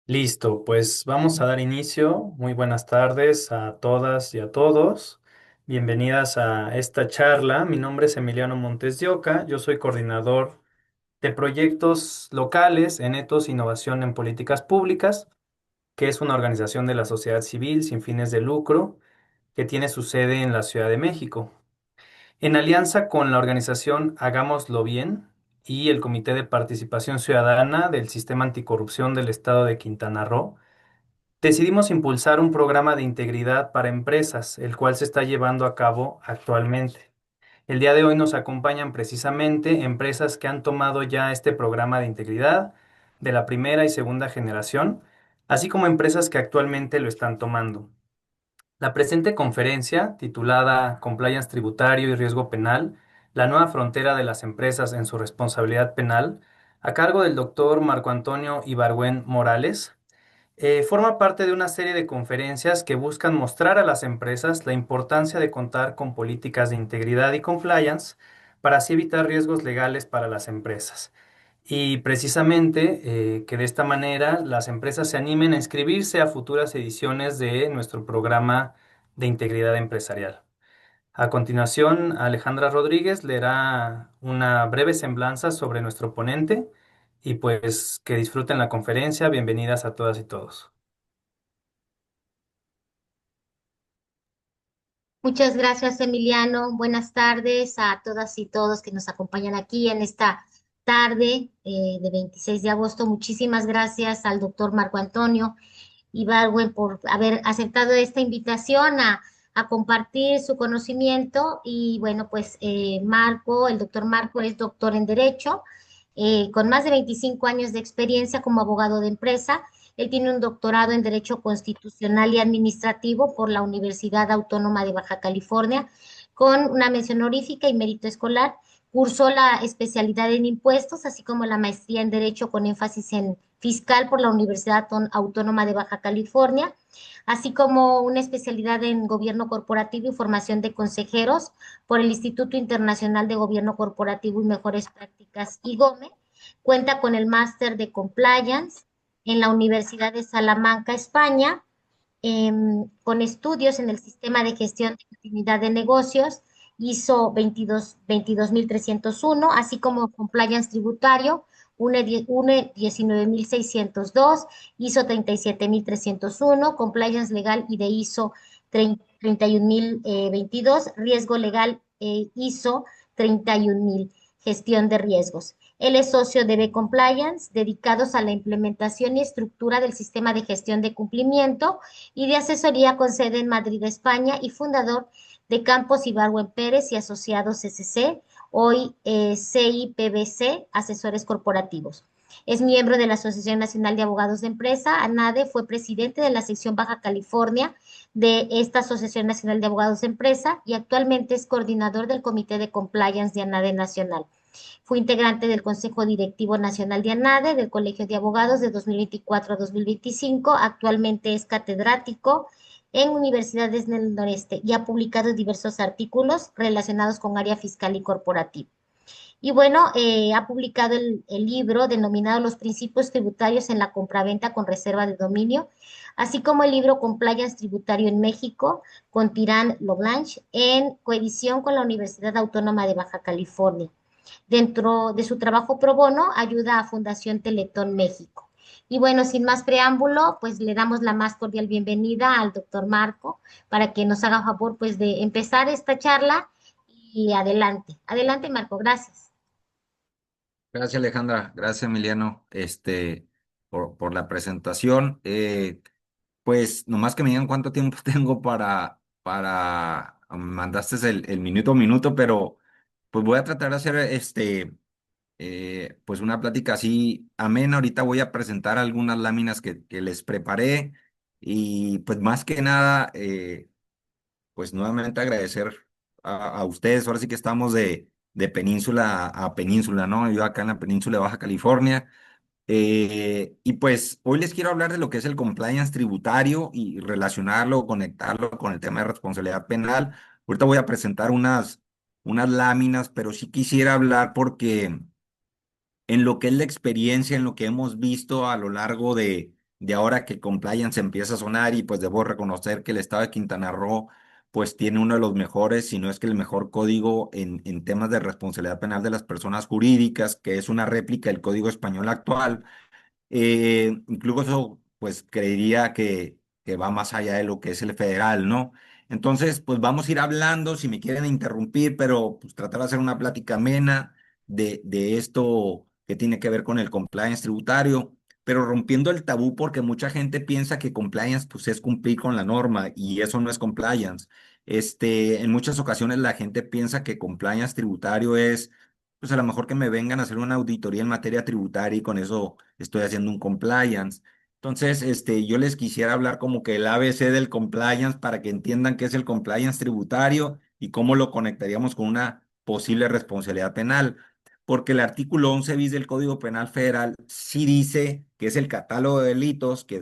Listo, pues vamos a dar inicio. Muy buenas tardes a todas y a todos. Bienvenidas a esta charla. Mi nombre es Emiliano Montes de Oca. Yo soy coordinador de proyectos locales en Etos Innovación en Políticas Públicas, que es una organización de la sociedad civil sin fines de lucro que tiene su sede en la Ciudad de México. En alianza con la organización Hagámoslo Bien y el Comité de Participación Ciudadana del Sistema Anticorrupción del Estado de Quintana Roo, decidimos impulsar un programa de integridad para empresas, el cual se está llevando a cabo actualmente. El día de hoy nos acompañan precisamente empresas que han tomado ya este programa de integridad de la primera y segunda generación, así como empresas que actualmente lo están tomando. La presente conferencia, titulada Compliance Tributario y Riesgo Penal, la nueva frontera de las empresas en su responsabilidad penal, a cargo del doctor Marco Antonio Ibargüen Morales, forma parte de una serie de conferencias que buscan mostrar a las empresas la importancia de contar con políticas de integridad y compliance para así evitar riesgos legales para las empresas. Y precisamente que de esta manera las empresas se animen a inscribirse a futuras ediciones de nuestro programa de integridad empresarial. A continuación, Alejandra Rodríguez leerá una breve semblanza sobre nuestro ponente y pues que disfruten la conferencia. Bienvenidas a todas y todos. Muchas gracias, Emiliano. Buenas tardes a todas y todos que nos acompañan aquí en esta tarde de 26 de agosto. Muchísimas gracias al doctor Marco Antonio Ibargüen por haber aceptado esta invitación a compartir su conocimiento. Y bueno, pues el doctor Marco es doctor en Derecho, con más de 25 años de experiencia como abogado de empresa. Él tiene un doctorado en Derecho Constitucional y Administrativo por la Universidad Autónoma de Baja California, con una mención honorífica y mérito escolar. Cursó la especialidad en impuestos, así como la maestría en Derecho con énfasis en fiscal por la Universidad Autónoma de Baja California, así como una especialidad en Gobierno Corporativo y Formación de Consejeros por el Instituto Internacional de Gobierno Corporativo y Mejores Prácticas, IGOME. Cuenta con el máster de Compliance en la Universidad de Salamanca, España, con estudios en el sistema de gestión de continuidad de negocios ISO 22301, así como compliance tributario UNE 19602, ISO 37301, compliance legal y de ISO 31022, riesgo legal ISO 31000, gestión de riesgos. Él es socio de B-Compliance, dedicados a la implementación y estructura del sistema de gestión de cumplimiento y de asesoría con sede en Madrid, España, y fundador de Campos Ibargüen Pérez y Asociados SC, hoy CIPBC, Asesores Corporativos. Es miembro de la Asociación Nacional de Abogados de Empresa, ANADE, fue presidente de la sección Baja California de esta Asociación Nacional de Abogados de Empresa y actualmente es coordinador del Comité de Compliance de ANADE Nacional. Fue integrante del Consejo Directivo Nacional de ANADE, del Colegio de Abogados de 2024 a 2025. Actualmente es catedrático en universidades del noreste y ha publicado diversos artículos relacionados con área fiscal y corporativa. Y bueno, ha publicado el libro denominado Los principios tributarios en la compraventa con reserva de dominio, así como el libro Compliance Tributario en México con Tirán Loblanche, en coedición con la Universidad Autónoma de Baja California. Dentro de su trabajo pro bono, ayuda a Fundación Teletón México. Y bueno, sin más preámbulo, pues le damos la más cordial bienvenida al doctor Marco para que nos haga favor pues de empezar esta charla y adelante. Adelante, Marco, gracias. Gracias, Alejandra. Gracias, Emiliano, por la presentación. Pues nomás que me digan cuánto tiempo tengo mandaste el minuto a minuto, pero pues voy a tratar de hacer pues una plática así amena. Ahorita voy a presentar algunas láminas que les preparé y pues más que nada, pues nuevamente agradecer a ustedes. Ahora sí que estamos de península a península, ¿no? Yo acá en la península de Baja California. Y pues hoy les quiero hablar de lo que es el compliance tributario y relacionarlo, conectarlo con el tema de responsabilidad penal. Ahorita voy a presentar unas láminas, pero sí quisiera hablar porque en lo que es la experiencia, en lo que hemos visto a lo largo de ahora que compliance empieza a sonar y pues debo reconocer que el estado de Quintana Roo pues tiene uno de los mejores, si no es que el mejor código en temas de responsabilidad penal de las personas jurídicas, que es una réplica del código español actual. Incluso, pues creería que va más allá de lo que es el federal, ¿no? Entonces, pues vamos a ir hablando, si me quieren interrumpir, pero pues tratar de hacer una plática amena de esto que tiene que ver con el compliance tributario, pero rompiendo el tabú porque mucha gente piensa que compliance pues es cumplir con la norma y eso no es compliance. En muchas ocasiones la gente piensa que compliance tributario es pues a lo mejor que me vengan a hacer una auditoría en materia tributaria y con eso estoy haciendo un compliance. Entonces, yo les quisiera hablar como que el ABC del compliance para que entiendan qué es el compliance tributario y cómo lo conectaríamos con una posible responsabilidad penal. Porque el artículo 11 bis del Código Penal Federal sí dice que es el catálogo de delitos, que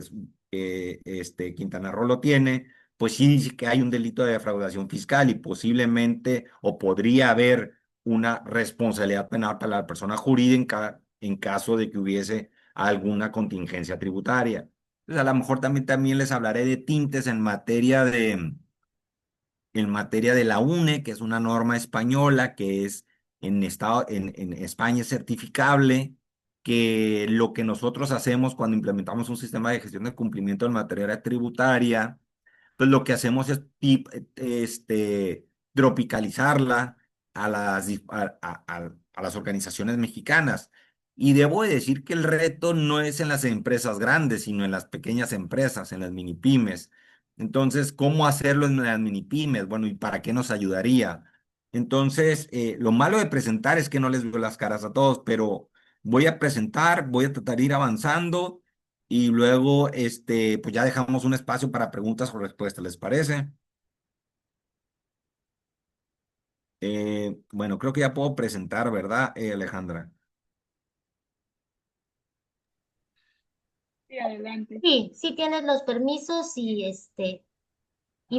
Quintana Roo lo tiene, pues sí dice que hay un delito de defraudación fiscal y posiblemente o podría haber una responsabilidad penal para la persona jurídica en caso de que hubiese alguna contingencia tributaria. Pues a lo mejor también les hablaré de tintes en materia de la UNE, que es una norma española que es en España es certificable, que lo que nosotros hacemos cuando implementamos un sistema de gestión de cumplimiento en materia tributaria pues lo que hacemos es tropicalizarla a las organizaciones mexicanas. Y debo de decir que el reto no es en las empresas grandes, sino en las pequeñas empresas, en las mini pymes. Entonces, ¿cómo hacerlo en las mini pymes? Bueno, ¿y para qué nos ayudaría? Entonces, lo malo de presentar es que no les veo las caras a todos, pero voy a presentar, voy a tratar de ir avanzando y luego, pues ya dejamos un espacio para preguntas o respuestas, ¿les parece? Bueno, creo que ya puedo presentar, ¿verdad, Alejandra? Sí, adelante. Sí, sí tienes los permisos y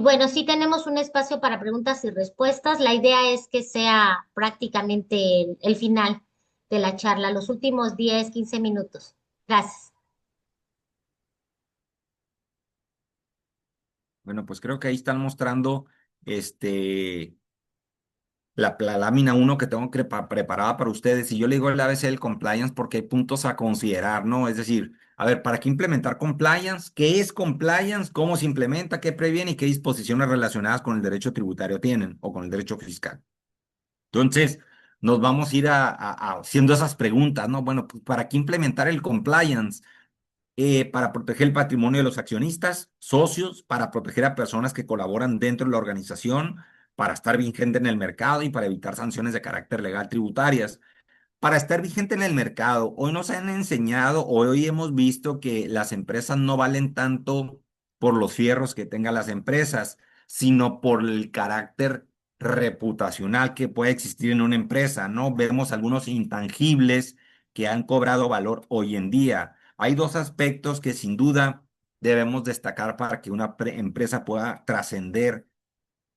bueno, sí tenemos un espacio para preguntas y respuestas. La idea es que sea prácticamente el final de la charla, los últimos 10, 15 minutos. Gracias. Bueno, pues creo que ahí están mostrando este, la lámina uno que tengo preparada para ustedes. Y yo le digo el ABC del compliance porque hay puntos a considerar, ¿no? Es decir, a ver, ¿para qué implementar compliance? ¿Qué es compliance? ¿Cómo se implementa? ¿Qué previene? ¿Y qué disposiciones relacionadas con el derecho tributario tienen o con el derecho fiscal? Entonces, nos vamos a ir haciendo esas preguntas, ¿no? Bueno, pues, ¿para qué implementar el compliance? Para proteger el patrimonio de los accionistas, socios, para proteger a personas que colaboran dentro de la organización, para estar vigente en el mercado y para evitar sanciones de carácter legal tributarias. Para estar vigente en el mercado, hoy nos han enseñado, hoy hemos visto que las empresas no valen tanto por los fierros que tengan las empresas, sino por el carácter reputacional que puede existir en una empresa, ¿no? Vemos algunos intangibles que han cobrado valor hoy en día. Hay dos aspectos que sin duda debemos destacar para que una empresa pueda trascender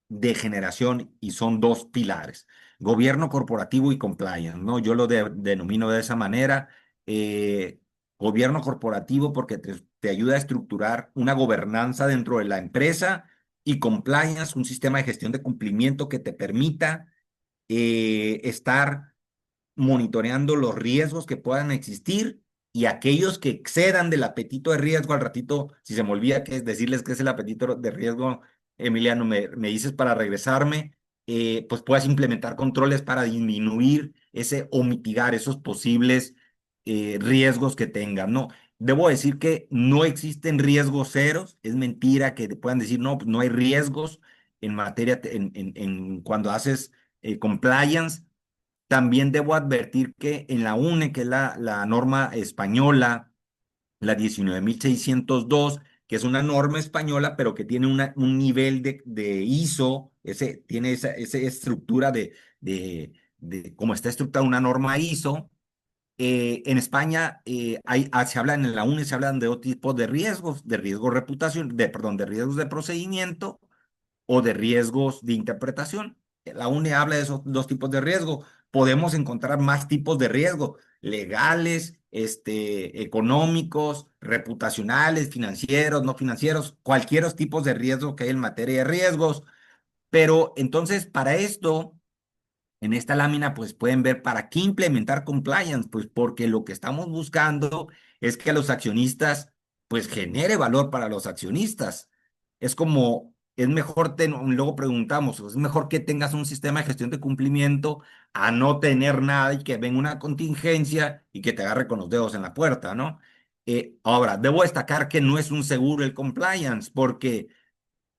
de generación y son dos pilares, gobierno corporativo y compliance, ¿no? Yo lo denomino de esa manera. eh, Gobierno corporativo porque te ayuda a estructurar una gobernanza dentro de la empresa y compliance, un sistema de gestión de cumplimiento que te permita estar monitoreando los riesgos que puedan existir y aquellos que excedan del apetito de riesgo. Al ratito, si se me olvida que es decirles qué es el apetito de riesgo, Emiliano, me dices para regresarme, pues puedas implementar controles para disminuir ese o mitigar esos posibles riesgos que tengan, ¿no? Debo decir que no existen riesgos ceros, es mentira que te puedan decir, no, pues no hay riesgos en materia, cuando haces compliance. También debo advertir que en la UNE, que es la norma española, la 19.602, que es una norma española, pero que tiene un nivel de ISO, tiene esa estructura de cómo está estructurada una norma ISO. En España se habla en la UNE, se hablan de otro tipo de riesgos, de riesgos reputación, perdón, de riesgos de procedimiento o de riesgos de interpretación. La UNE habla de esos dos tipos de riesgo. Podemos encontrar más tipos de riesgo, legales económicos, reputacionales, financieros, no financieros, cualquier tipo de riesgo que hay en materia de riesgos. Pero entonces, para esto, en esta lámina, pues pueden ver para qué implementar compliance, pues porque lo que estamos buscando es que a los accionistas, pues genere valor para los accionistas. Es como, es mejor, luego preguntamos, es mejor que tengas un sistema de gestión de cumplimiento a no tener nada y que venga una contingencia y que te agarre con los dedos en la puerta, ¿no? Ahora, debo destacar que no es un seguro el compliance, porque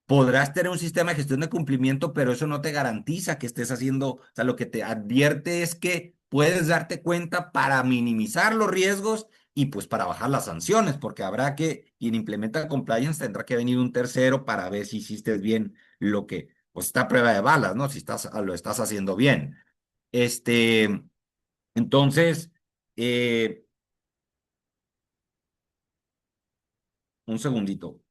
podrás tener un sistema de gestión de cumplimiento, pero eso no te garantiza que estés haciendo, o sea, lo que te advierte es que puedes darte cuenta para minimizar los riesgos y pues para bajar las sanciones, porque habrá que, quien implementa compliance tendrá que venir un tercero para ver si hiciste bien lo que, pues está a prueba de balas, ¿no? Si estás, lo estás haciendo bien. Este, entonces, eh, un segundito.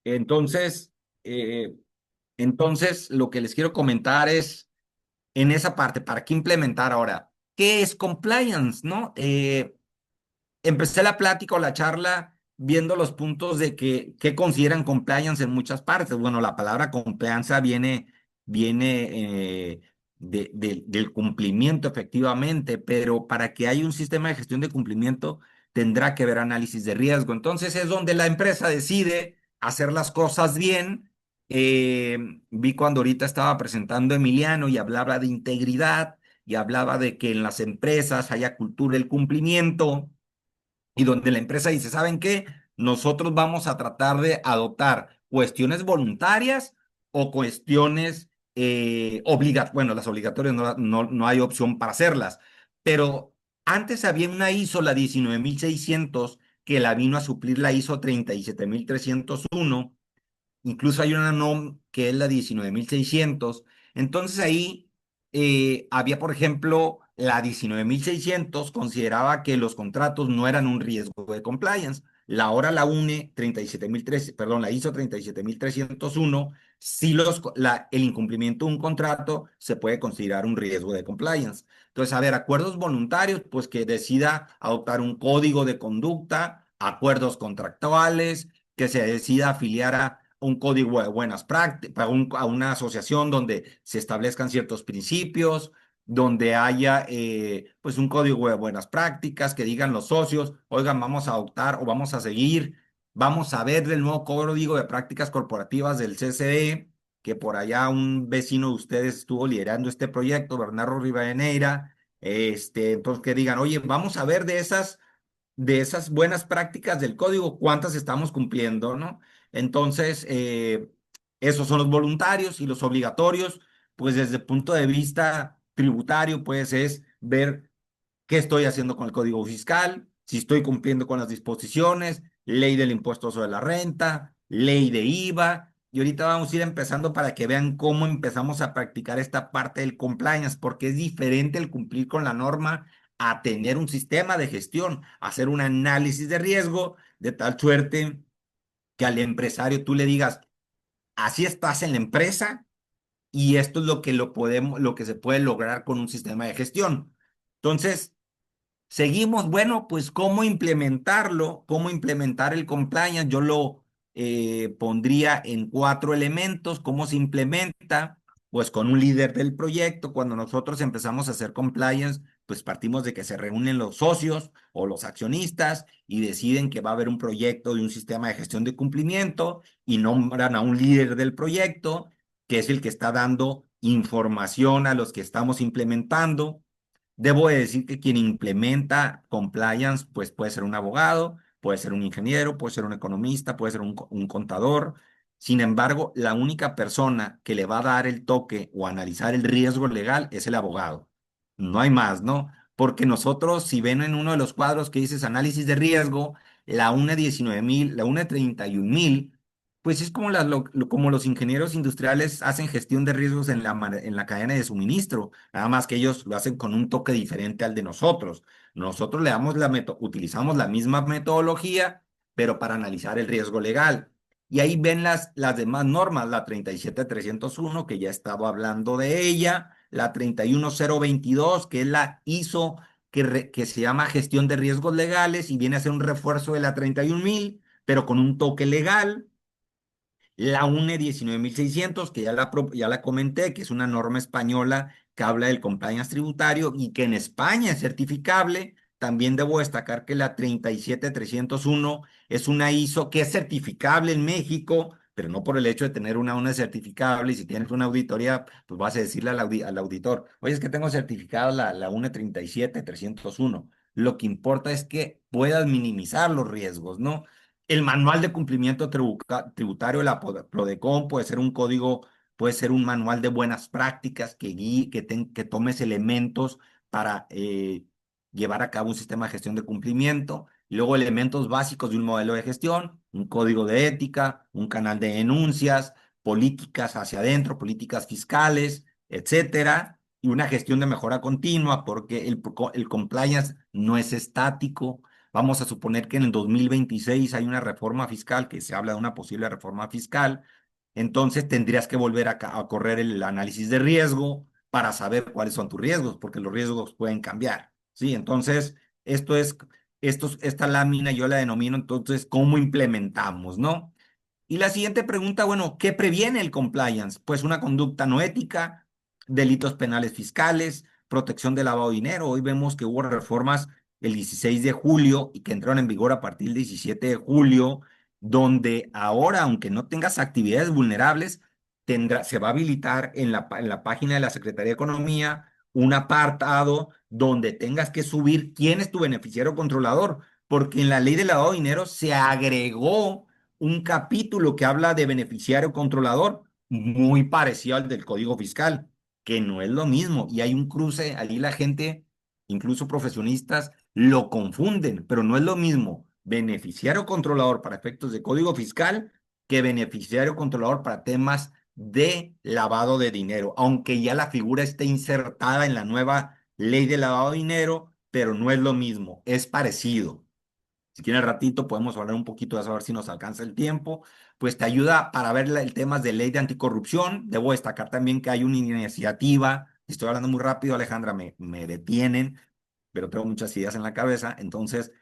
Entonces, eh, entonces, lo que les quiero comentar es en esa parte, ¿para qué implementar ahora? ¿Qué es compliance, no? Empecé la plática o la charla viendo los puntos de qué consideran compliance en muchas partes. Bueno, la palabra compliance viene del cumplimiento efectivamente, pero para que haya un sistema de gestión de cumplimiento tendrá que haber análisis de riesgo. Entonces es donde la empresa decide hacer las cosas bien. Eh, Vi cuando ahorita estaba presentando Emiliano y hablaba de integridad y hablaba de que en las empresas haya cultura del cumplimiento y donde la empresa dice, ¿saben qué? Nosotros vamos a tratar de adoptar cuestiones voluntarias o cuestiones obligatorias. Bueno, las obligatorias no hay opción para hacerlas, pero antes había una ISO, la 19600, que la vino a suplir la ISO 37301. Incluso hay una NOM que es la 19600. Entonces ahí había, por ejemplo, la 19600 consideraba que los contratos no eran un riesgo de compliance. La UNE 37003, perdón, la ISO 37301, si el incumplimiento de un contrato se puede considerar un riesgo de compliance. Entonces, a ver, acuerdos voluntarios, pues que decida adoptar un código de conducta, acuerdos contractuales, que se decida afiliar a un código de buenas prácticas, a una asociación donde se establezcan ciertos principios, donde haya pues un código de buenas prácticas, que digan los socios, oigan, vamos a adoptar o vamos a seguir, vamos a ver del nuevo código de prácticas corporativas del CCE, que por allá un vecino de ustedes estuvo liderando este proyecto, Bernardo Rivadeneira, entonces que digan, oye, vamos a ver de esas buenas prácticas del código, cuántas estamos cumpliendo, ¿no? Entonces, esos son los voluntarios y los obligatorios, pues desde el punto de vista tributario, pues es ver qué estoy haciendo con el código fiscal, si estoy cumpliendo con las disposiciones, ley del impuesto sobre la renta, ley de IVA. Y ahorita vamos a ir empezando para que vean cómo empezamos a practicar esta parte del compliance, porque es diferente el cumplir con la norma a tener un sistema de gestión, hacer un análisis de riesgo de tal suerte que al empresario tú le digas, así estás en la empresa y esto es lo que se puede lograr con un sistema de gestión. Entonces, seguimos, bueno, pues cómo implementarlo, cómo implementar el compliance. Yo lo pondría en 4 elementos. ¿Cómo se implementa? Pues con un líder del proyecto. Cuando nosotros empezamos a hacer compliance, pues partimos de que se reúnen los socios o los accionistas y deciden que va a haber un proyecto de un sistema de gestión de cumplimiento y nombran a un líder del proyecto, que es el que está dando información a los que estamos implementando. Debo de decir que quien implementa compliance, pues puede ser un abogado, puede ser un ingeniero, puede ser un economista, puede ser un contador. Sin embargo, la única persona que le va a dar el toque o analizar el riesgo legal es el abogado. No hay más, ¿no? Porque nosotros, si ven en uno de los cuadros que dices análisis de riesgo, la UNE 19000, la UNE 31000, pues es como, como los ingenieros industriales hacen gestión de riesgos en en la cadena de suministro. Nada más que ellos lo hacen con un toque diferente al de nosotros. Nosotros le damos utilizamos la misma metodología, pero para analizar el riesgo legal. Y ahí ven las demás normas, la 37301, que ya estaba hablando de ella, la 31022, que es la ISO, que se llama gestión de riesgos legales y viene a ser un refuerzo de la 31000, pero con un toque legal. La UNE 19600, que ya la comenté, que es una norma española que habla del compliance tributario y que en España es certificable. También debo destacar que la 37301 es una ISO que es certificable en México, pero no por el hecho de tener una UNE certificable. Y si tienes una auditoría, pues vas a decirle al auditor, oye, es que tengo certificada la UNE 37301. Lo que importa es que puedas minimizar los riesgos, ¿no? El manual de cumplimiento tributario de la Prodecon puede ser un código, puede ser un manual de buenas prácticas que guíe, que tomes elementos para llevar a cabo un sistema de gestión de cumplimiento. Y luego elementos básicos de un modelo de gestión, un código de ética, un canal de denuncias, políticas hacia adentro, políticas fiscales, etcétera. Y una gestión de mejora continua, porque el compliance no es estático. Vamos a suponer que en el 2026 hay una reforma fiscal, que se habla de una posible reforma fiscal. Entonces tendrías que volver a correr el análisis de riesgo para saber cuáles son tus riesgos, porque los riesgos pueden cambiar. ¿Sí? Entonces, esto es, esta lámina yo la denomino entonces cómo implementamos, ¿no? Y la siguiente pregunta, bueno, ¿qué previene el compliance? Pues una conducta no ética, delitos penales fiscales, protección del lavado de dinero. Hoy vemos que hubo reformas el 16 de julio y que entraron en vigor a partir del 17 de julio, donde ahora, aunque no tengas actividades vulnerables, se va a habilitar en la página de la Secretaría de Economía un apartado donde tengas que subir quién es tu beneficiario controlador, porque en la ley de lavado de dinero se agregó un capítulo que habla de beneficiario controlador, muy parecido al del Código Fiscal, que no es lo mismo. Y hay un cruce, allí la gente, incluso profesionistas, lo confunden, pero no es lo mismo beneficiario controlador para efectos de Código Fiscal que beneficiario controlador para temas de lavado de dinero, aunque ya la figura esté insertada en la nueva ley de lavado de dinero, pero no es lo mismo, es parecido. Si tienes ratito, podemos hablar un poquito de eso, a ver si nos alcanza el tiempo. Pues te ayuda para ver el tema de ley de anticorrupción. Debo destacar también que hay una iniciativa. Estoy hablando muy rápido, Alejandra, me detienen, pero tengo muchas ideas en la cabeza. Entonces,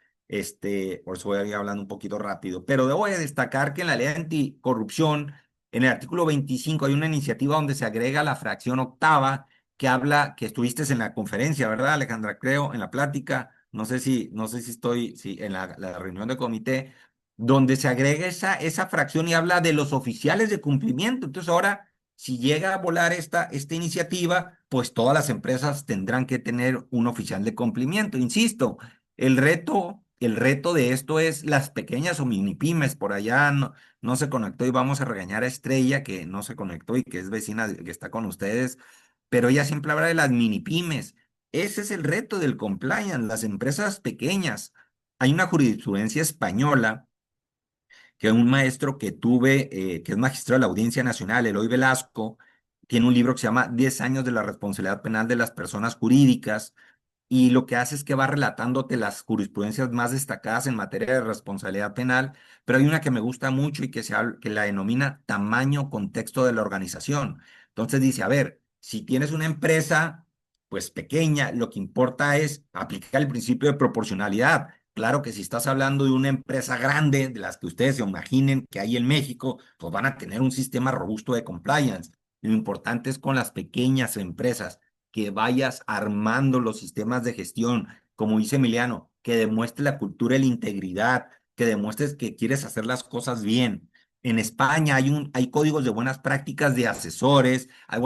por eso voy a ir hablando un poquito rápido. Pero debo de destacar que en la ley de anticorrupción, en el artículo 25, hay una iniciativa donde se agrega la fracción octava que habla, que estuviste en la conferencia, ¿verdad, Alejandra? Creo, en la plática no sé si estoy, si en la reunión de comité, donde se agrega esa fracción y habla de los oficiales de cumplimiento. Entonces ahora, si llega a volar esta iniciativa, pues todas las empresas tendrán que tener un oficial de cumplimiento. Insisto, el reto de esto es las pequeñas o mini pymes. Por allá no se conectó y vamos a regañar a Estrella, que no se conectó y que es vecina, que está con ustedes, pero ella siempre habla de las mini pymes. Ese es el reto del compliance, las empresas pequeñas. Hay una jurisprudencia española que un maestro que tuve, que es magistrado de la Audiencia Nacional, Eloy Velasco, tiene un libro que se llama 10 años de la responsabilidad penal de las personas jurídicas, y lo que hace es que va relatándote las jurisprudencias más destacadas en materia de responsabilidad penal, pero hay una que me gusta mucho y que la denomina tamaño contexto de la organización. Entonces dice, a ver, si tienes una empresa pues pequeña, lo que importa es aplicar el principio de proporcionalidad. Claro que si estás hablando de una empresa grande, de las que ustedes se imaginen que hay en México, pues van a tener un sistema robusto de compliance. Lo importante es con las pequeñas empresas que vayas armando los sistemas de gestión, como dice Emiliano, que demuestre la cultura y la integridad, que demuestres que quieres hacer las cosas bien. En España hay códigos de buenas prácticas de asesores, hay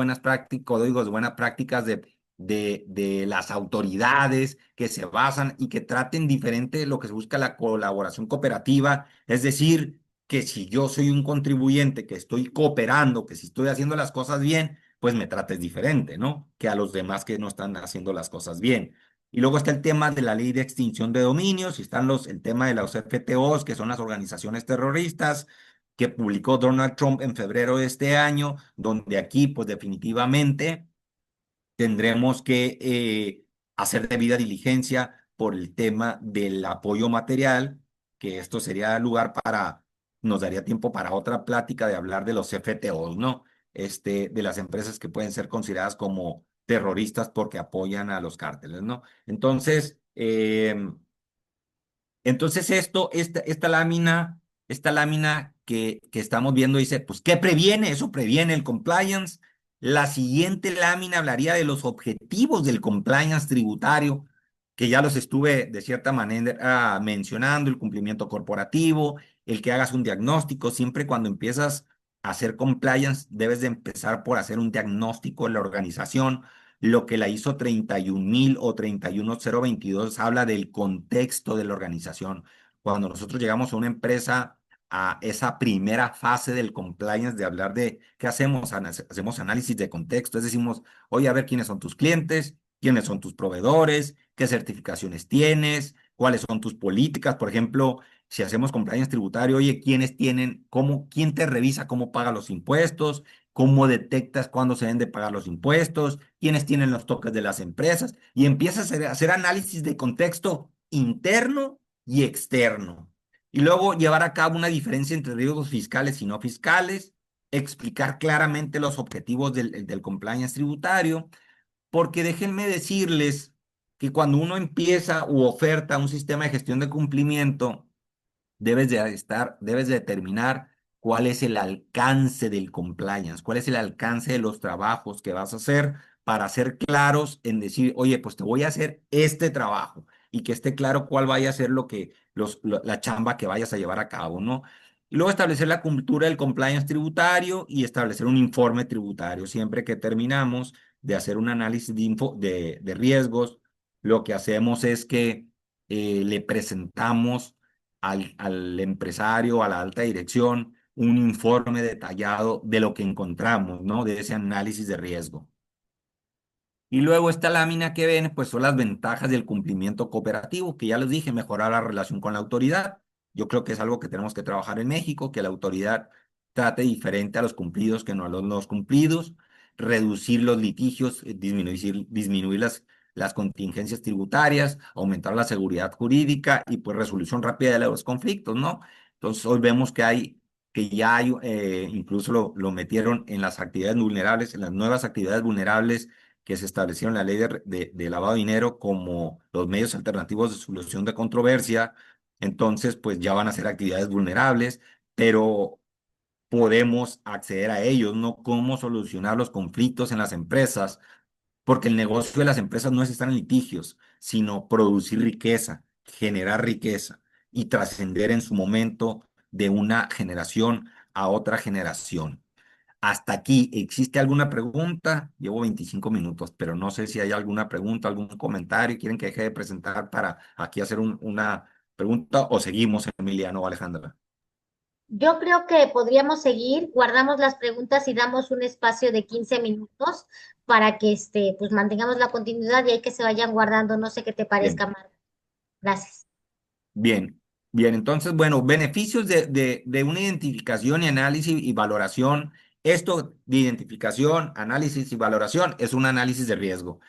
códigos de buenas prácticas de las autoridades que se basan y que traten diferente lo que se busca la colaboración cooperativa, es decir, que si yo soy un contribuyente que estoy cooperando, que si estoy haciendo las cosas bien, pues me trates diferente, ¿no? Que a los demás que no están haciendo las cosas bien. Y luego está el tema de la ley de extinción de dominios, y están el tema de los FTOs, que son las organizaciones terroristas, que publicó Donald Trump en febrero de este año, donde aquí, pues definitivamente tendremos que hacer debida diligencia por el tema del apoyo material que esto sería lugar para, nos daría tiempo para otra plática de hablar de los CFTOs, ¿no? De las empresas que pueden ser consideradas como terroristas porque apoyan a los cárteles, ¿no? Entonces esta lámina que estamos viendo dice, pues, ¿qué previene? Eso previene el compliance. La siguiente lámina hablaría de los objetivos del compliance tributario, que ya los estuve de cierta manera mencionando, el cumplimiento corporativo, el que hagas un diagnóstico. Siempre cuando empiezas a hacer compliance, debes de empezar por hacer un diagnóstico de la organización. Lo que la ISO 31000 o 31022 habla del contexto de la organización. Cuando nosotros llegamos a una empresa, a esa primera fase del compliance, de hablar de qué hacemos, hacemos análisis de contexto, es decimos, oye, a ver quiénes son tus clientes, quiénes son tus proveedores, qué certificaciones tienes, cuáles son tus políticas. Por ejemplo, si hacemos compliance tributario, oye, quiénes tienen, quién te revisa cómo paga los impuestos, cómo detectas cuándo se deben de pagar los impuestos, quiénes tienen los toques de las empresas, y empiezas a hacer análisis de contexto interno y externo. Y luego llevar a cabo una diferencia entre riesgos fiscales y no fiscales, explicar claramente los objetivos del compliance tributario, porque déjenme decirles que cuando uno empieza u oferta un sistema de gestión de cumplimiento, debes de determinar cuál es el alcance del compliance, cuál es el alcance de los trabajos que vas a hacer, para ser claros en decir, oye, pues te voy a hacer este trabajo, y que esté claro cuál vaya a ser la chamba que vayas a llevar a cabo, ¿no? Y luego establecer la cultura del compliance tributario y establecer un informe tributario. Siempre que terminamos de hacer un análisis de riesgos, lo que hacemos es que le presentamos al empresario, a la alta dirección, un informe detallado de lo que encontramos, ¿no? De ese análisis de riesgo. Y luego esta lámina que ven, pues son las ventajas del cumplimiento cooperativo, que ya les dije, mejorar la relación con la autoridad. Yo creo que es algo que tenemos que trabajar en México, que la autoridad trate diferente a los cumplidos que no a los no cumplidos, reducir los litigios, disminuir las contingencias tributarias, aumentar la seguridad jurídica y pues resolución rápida de los conflictos, ¿no? Entonces hoy vemos que ya hay, incluso lo metieron en las actividades vulnerables, en las nuevas actividades vulnerables que se establecieron en la ley de lavado de dinero como los medios alternativos de solución de controversia. Entonces, pues ya van a ser actividades vulnerables, pero podemos acceder a ellos, ¿no? Cómo solucionar los conflictos en las empresas, porque el negocio de las empresas no es estar en litigios, sino producir riqueza, generar riqueza y trascender en su momento de una generación a otra generación. Hasta aquí, ¿existe alguna pregunta? Llevo 25 minutos, pero no sé si hay alguna pregunta, algún comentario. ¿Quieren que deje de presentar para aquí hacer una pregunta o seguimos, Emiliano o Alejandra? Yo creo que podríamos seguir, guardamos las preguntas y damos un espacio de 15 minutos para que pues mantengamos la continuidad y hay que se vayan guardando. No sé qué te parezca, Bien. Marco. Gracias. Bien, bien, entonces, bueno, beneficios de una identificación y análisis y valoración. Esto de identificación, análisis y valoración es un análisis de riesgo.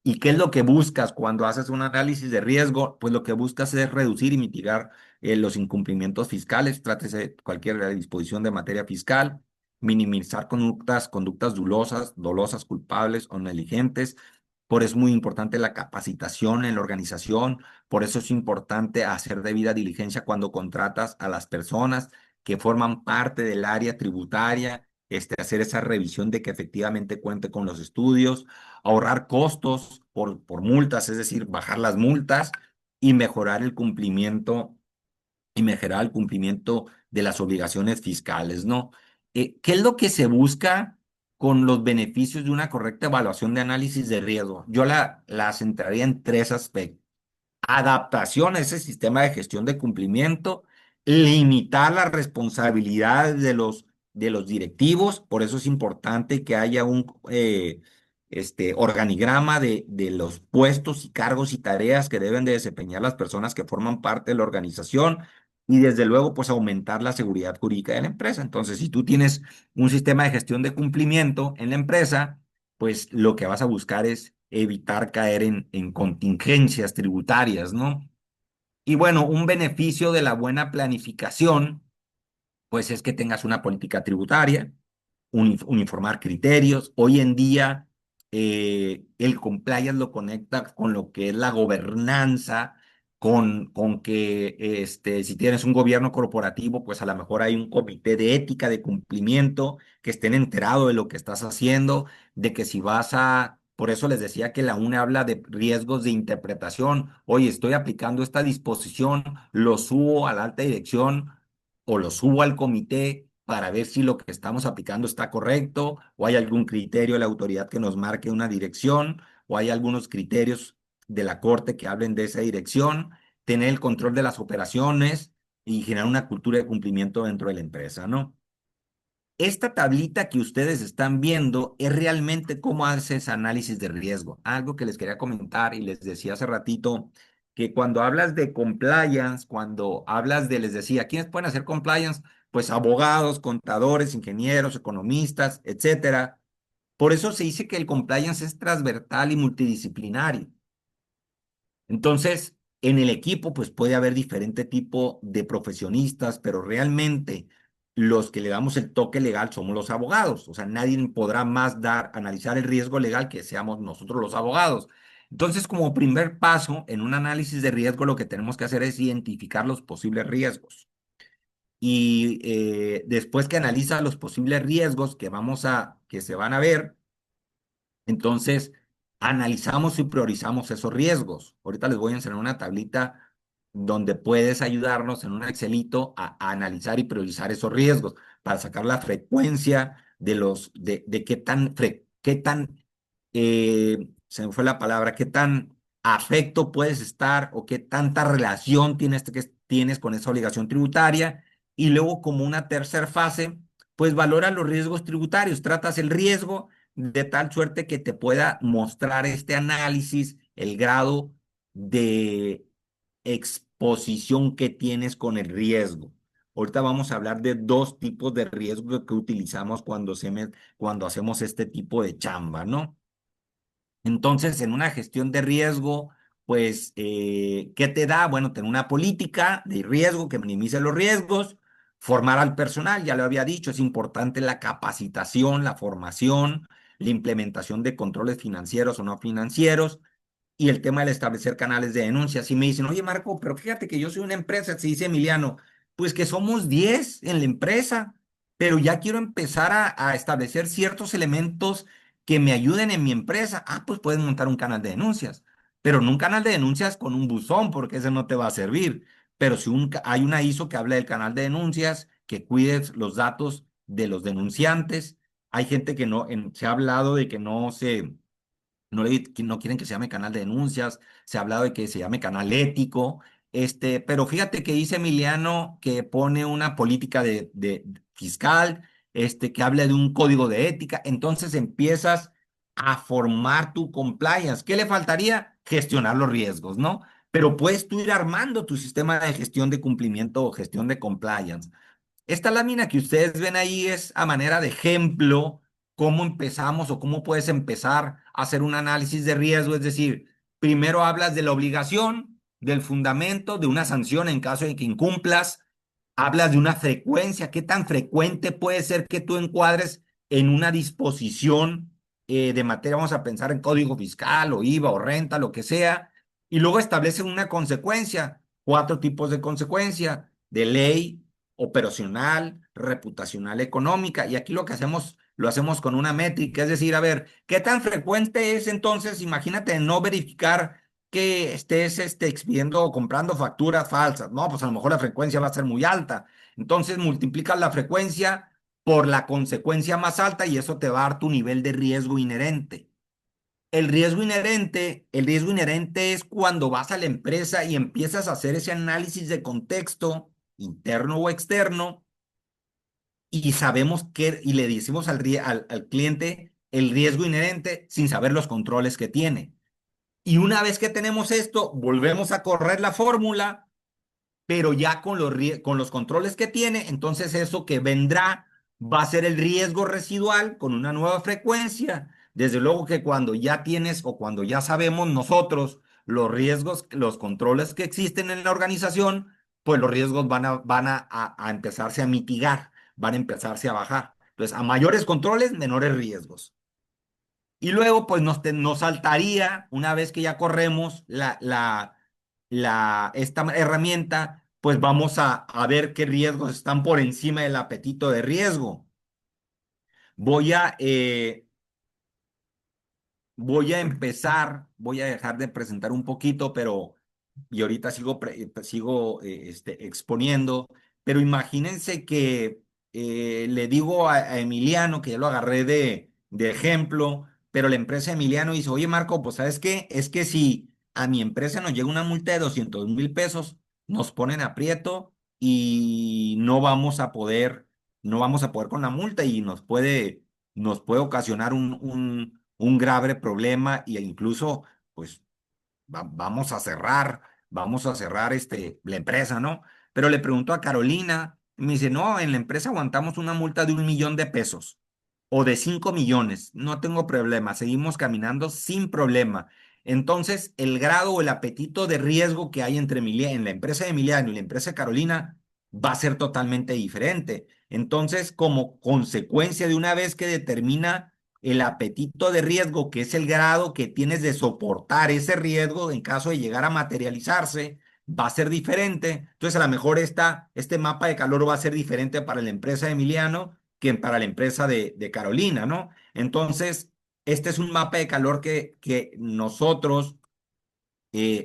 ¿Y qué es lo que buscas cuando haces un análisis de riesgo? Pues lo que buscas es reducir y mitigar los incumplimientos fiscales, trátese de cualquier disposición de materia fiscal, minimizar conductas dolosas, culpables o negligentes. Por eso es muy importante la capacitación en la organización. Por eso es importante hacer debida diligencia cuando contratas a las personas que forman parte del área tributaria, hacer esa revisión de que efectivamente cuente con los estudios, ahorrar costos por multas, es decir, bajar las multas y mejorar el cumplimiento de las obligaciones fiscales, ¿no? ¿Qué es lo que se busca con los beneficios de una correcta evaluación de análisis de riesgo? Yo la centraría en tres aspectos: adaptación a ese sistema de gestión de cumplimiento, limitar las responsabilidades de los directivos. Por eso es importante que haya un organigrama de los puestos y cargos y tareas que deben de desempeñar las personas que forman parte de la organización, y desde luego pues aumentar la seguridad jurídica de la empresa. Entonces, si tú tienes un sistema de gestión de cumplimiento en la empresa, pues lo que vas a buscar es evitar caer en contingencias tributarias, ¿no? Y bueno, un beneficio de la buena planificación, pues es que tengas una política tributaria, uniformar criterios. Hoy en día, el compliance lo conecta con lo que es la gobernanza, con que si tienes un gobierno corporativo, pues a lo mejor hay un comité de ética de cumplimiento que estén enterados de lo que estás haciendo, de que si vas a... Por eso les decía que la UNE habla de riesgos de interpretación. Oye, estoy aplicando esta disposición, lo subo a la alta dirección o lo subo al comité para ver si lo que estamos aplicando está correcto, o hay algún criterio de la autoridad que nos marque una dirección, o hay algunos criterios de la corte que hablen de esa dirección, tener el control de las operaciones y generar una cultura de cumplimiento dentro de la empresa, ¿no? Esta tablita que ustedes están viendo es realmente cómo haces análisis de riesgo. Algo que les quería comentar y les decía hace ratito, que cuando hablas de compliance, cuando hablas de, les decía, ¿quiénes pueden hacer compliance? Pues abogados, contadores, ingenieros, economistas, etcétera. Por eso se dice que el compliance es transversal y multidisciplinario. Entonces, en el equipo, pues puede haber diferente tipo de profesionistas, pero realmente los que le damos el toque legal somos los abogados. O sea, nadie podrá más analizar el riesgo legal que seamos nosotros los abogados. Entonces, como primer paso en un análisis de riesgo, lo que tenemos que hacer es identificar los posibles riesgos. Y después que analiza los posibles riesgos que se van a ver, entonces, analizamos y priorizamos esos riesgos. Ahorita les voy a enseñar una tablita donde puedes ayudarnos en un Excelito a analizar y priorizar esos riesgos para sacar la frecuencia de qué tan, se me fue la palabra, qué tan afecto puedes estar o qué tanta relación tienes con esa obligación tributaria. Y luego, como una tercera fase, pues valora los riesgos tributarios. Tratas el riesgo de tal suerte que te pueda mostrar este análisis, el grado de exposición que tienes con el riesgo. Ahorita vamos a hablar de dos tipos de riesgo que utilizamos cuando hacemos este tipo de chamba, ¿no? Entonces, en una gestión de riesgo, pues, ¿qué te da? Bueno, tener una política de riesgo que minimice los riesgos, formar al personal, ya lo había dicho, es importante la capacitación, la formación, la implementación de controles financieros o no financieros, y el tema del establecer canales de denuncia. Si me dicen, oye Marco, pero fíjate que yo soy una empresa, se dice Emiliano, pues que somos 10 en la empresa, pero ya quiero empezar a establecer ciertos elementos que me ayuden en mi empresa. Ah, pues puedes montar un canal de denuncias, pero no un canal de denuncias con un buzón, porque ese no te va a servir. Pero si hay una ISO que habla del canal de denuncias, que cuides los datos de los denunciantes. Hay gente que no, se ha hablado de que que no quieren que se llame canal de denuncias, se ha hablado de que se llame canal ético, pero fíjate que dice Emiliano que pone una política de fiscal, que habla de un código de ética, entonces empiezas a formar tu compliance. ¿Qué le faltaría? Gestionar los riesgos, ¿no? Pero puedes tú ir armando tu sistema de gestión de cumplimiento o gestión de compliance. Esta lámina que ustedes ven ahí es a manera de ejemplo cómo empezamos o cómo puedes empezar a hacer un análisis de riesgo. Es decir, primero hablas de la obligación, del fundamento, de una sanción en caso de que incumplas. Hablas de una frecuencia, qué tan frecuente puede ser que tú encuadres en una disposición de materia, vamos a pensar en código fiscal o IVA o renta, lo que sea, y luego estableces una consecuencia, cuatro tipos de consecuencia, de ley, operacional, reputacional, económica, y aquí lo que hacemos, lo hacemos con una métrica, es decir, a ver, ¿qué tan frecuente es entonces? Imagínate no verificar que estés expidiendo o comprando facturas falsas. No, pues a lo mejor la frecuencia va a ser muy alta. Entonces multiplicas la frecuencia por la consecuencia más alta y eso te va a dar tu nivel de riesgo inherente. El riesgo inherente es cuando vas a la empresa y empiezas a hacer ese análisis de contexto, interno o externo, y sabemos y le decimos al cliente el riesgo inherente sin saber los controles que tiene. Y una vez que tenemos esto, volvemos a correr la fórmula, pero ya con los controles que tiene, entonces eso que vendrá va a ser el riesgo residual con una nueva frecuencia. Desde luego que cuando ya tienes o cuando ya sabemos nosotros los riesgos, los controles que existen en la organización, pues los riesgos van a empezarse a mitigar, van a empezarse a bajar. Entonces, a mayores controles, menores riesgos. Y luego, pues nos saltaría, una vez que ya corremos esta herramienta, pues vamos a ver qué riesgos están por encima del apetito de riesgo. Voy a, eh, voy a dejar de presentar un poquito, y ahorita sigo exponiendo, pero imagínense que le digo a Emiliano, que ya lo agarré de ejemplo, pero la empresa de Emiliano dice, oye Marco, pues ¿sabes qué? Es que si a mi empresa nos llega una multa de 200,000 pesos, nos ponen aprieto y no vamos a poder con la multa y nos puede ocasionar un grave problema e incluso, pues, vamos a cerrar la empresa, ¿no? Pero le pregunto a Carolina, y me dice, no, en la empresa aguantamos una multa de 1 millón de pesos o de 5 millones, no tengo problema, seguimos caminando sin problema. Entonces, el grado o el apetito de riesgo que hay en la empresa de Emiliano y la empresa de Carolina va a ser totalmente diferente. Entonces, como consecuencia de una vez que determina el apetito de riesgo, que es el grado que tienes de soportar ese riesgo en caso de llegar a materializarse, va a ser diferente. Entonces, a lo mejor este mapa de calor va a ser diferente para la empresa de Emiliano que para la empresa de Carolina, ¿no? Entonces, este es un mapa de calor que nosotros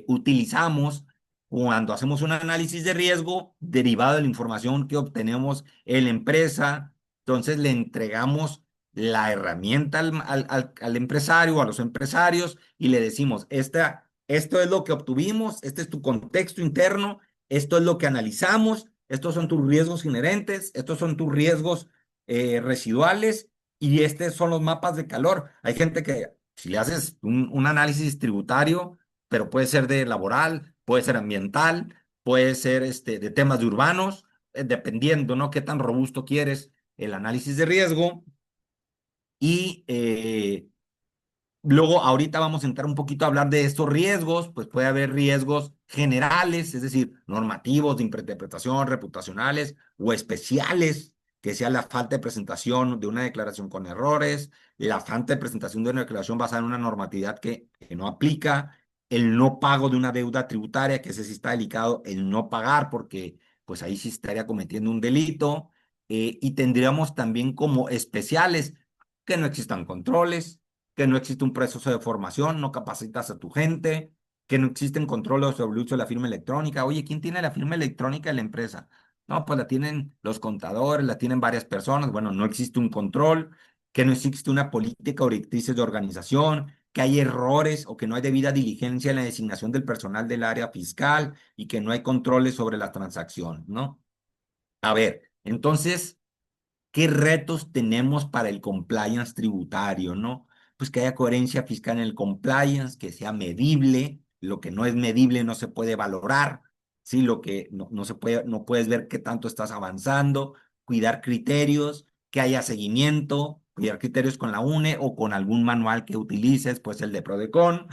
utilizamos cuando hacemos un análisis de riesgo derivado de la información que obtenemos en la empresa. Entonces le entregamos la herramienta al empresario o a los empresarios y le decimos, esto es lo que obtuvimos, este es tu contexto interno, esto es lo que analizamos, estos son tus riesgos inherentes, estos son tus riesgos residuales y estos son los mapas de calor. Hay gente que si le haces un análisis tributario, pero puede ser de laboral, puede ser ambiental, puede ser de temas de urbanos, dependiendo, ¿no? Qué tan robusto quieres el análisis de riesgo. Y luego, ahorita vamos a entrar un poquito a hablar de estos riesgos, pues puede haber riesgos generales, es decir, normativos de interpretación, reputacionales o especiales, que sea la falta de presentación de una declaración con errores, la falta de presentación de una declaración basada en una normatividad que no aplica, el no pago de una deuda tributaria, que ese sí está delicado, el no pagar, porque pues ahí sí estaría cometiendo un delito, y tendríamos también como especiales que no existan controles, que no existe un proceso de formación, no capacitas a tu gente, que no existen controles sobre el uso de la firma electrónica. Oye, ¿quién tiene la firma electrónica de la empresa? No, pues la tienen los contadores, la tienen varias personas. Bueno, no existe un control, que no existe una política o directrices de organización, que hay errores o que no hay debida diligencia en la designación del personal del área fiscal y que no hay controles sobre la transacción, ¿no? A ver, entonces, ¿qué retos tenemos para el compliance tributario, no? Pues que haya coherencia fiscal en el compliance, que sea medible, lo que no es medible no se puede valorar, ¿sí? Lo que no se puede, no puedes ver qué tanto estás avanzando, cuidar criterios, que haya seguimiento, cuidar criterios con la UNE o con algún manual que utilices, pues el de Prodecon,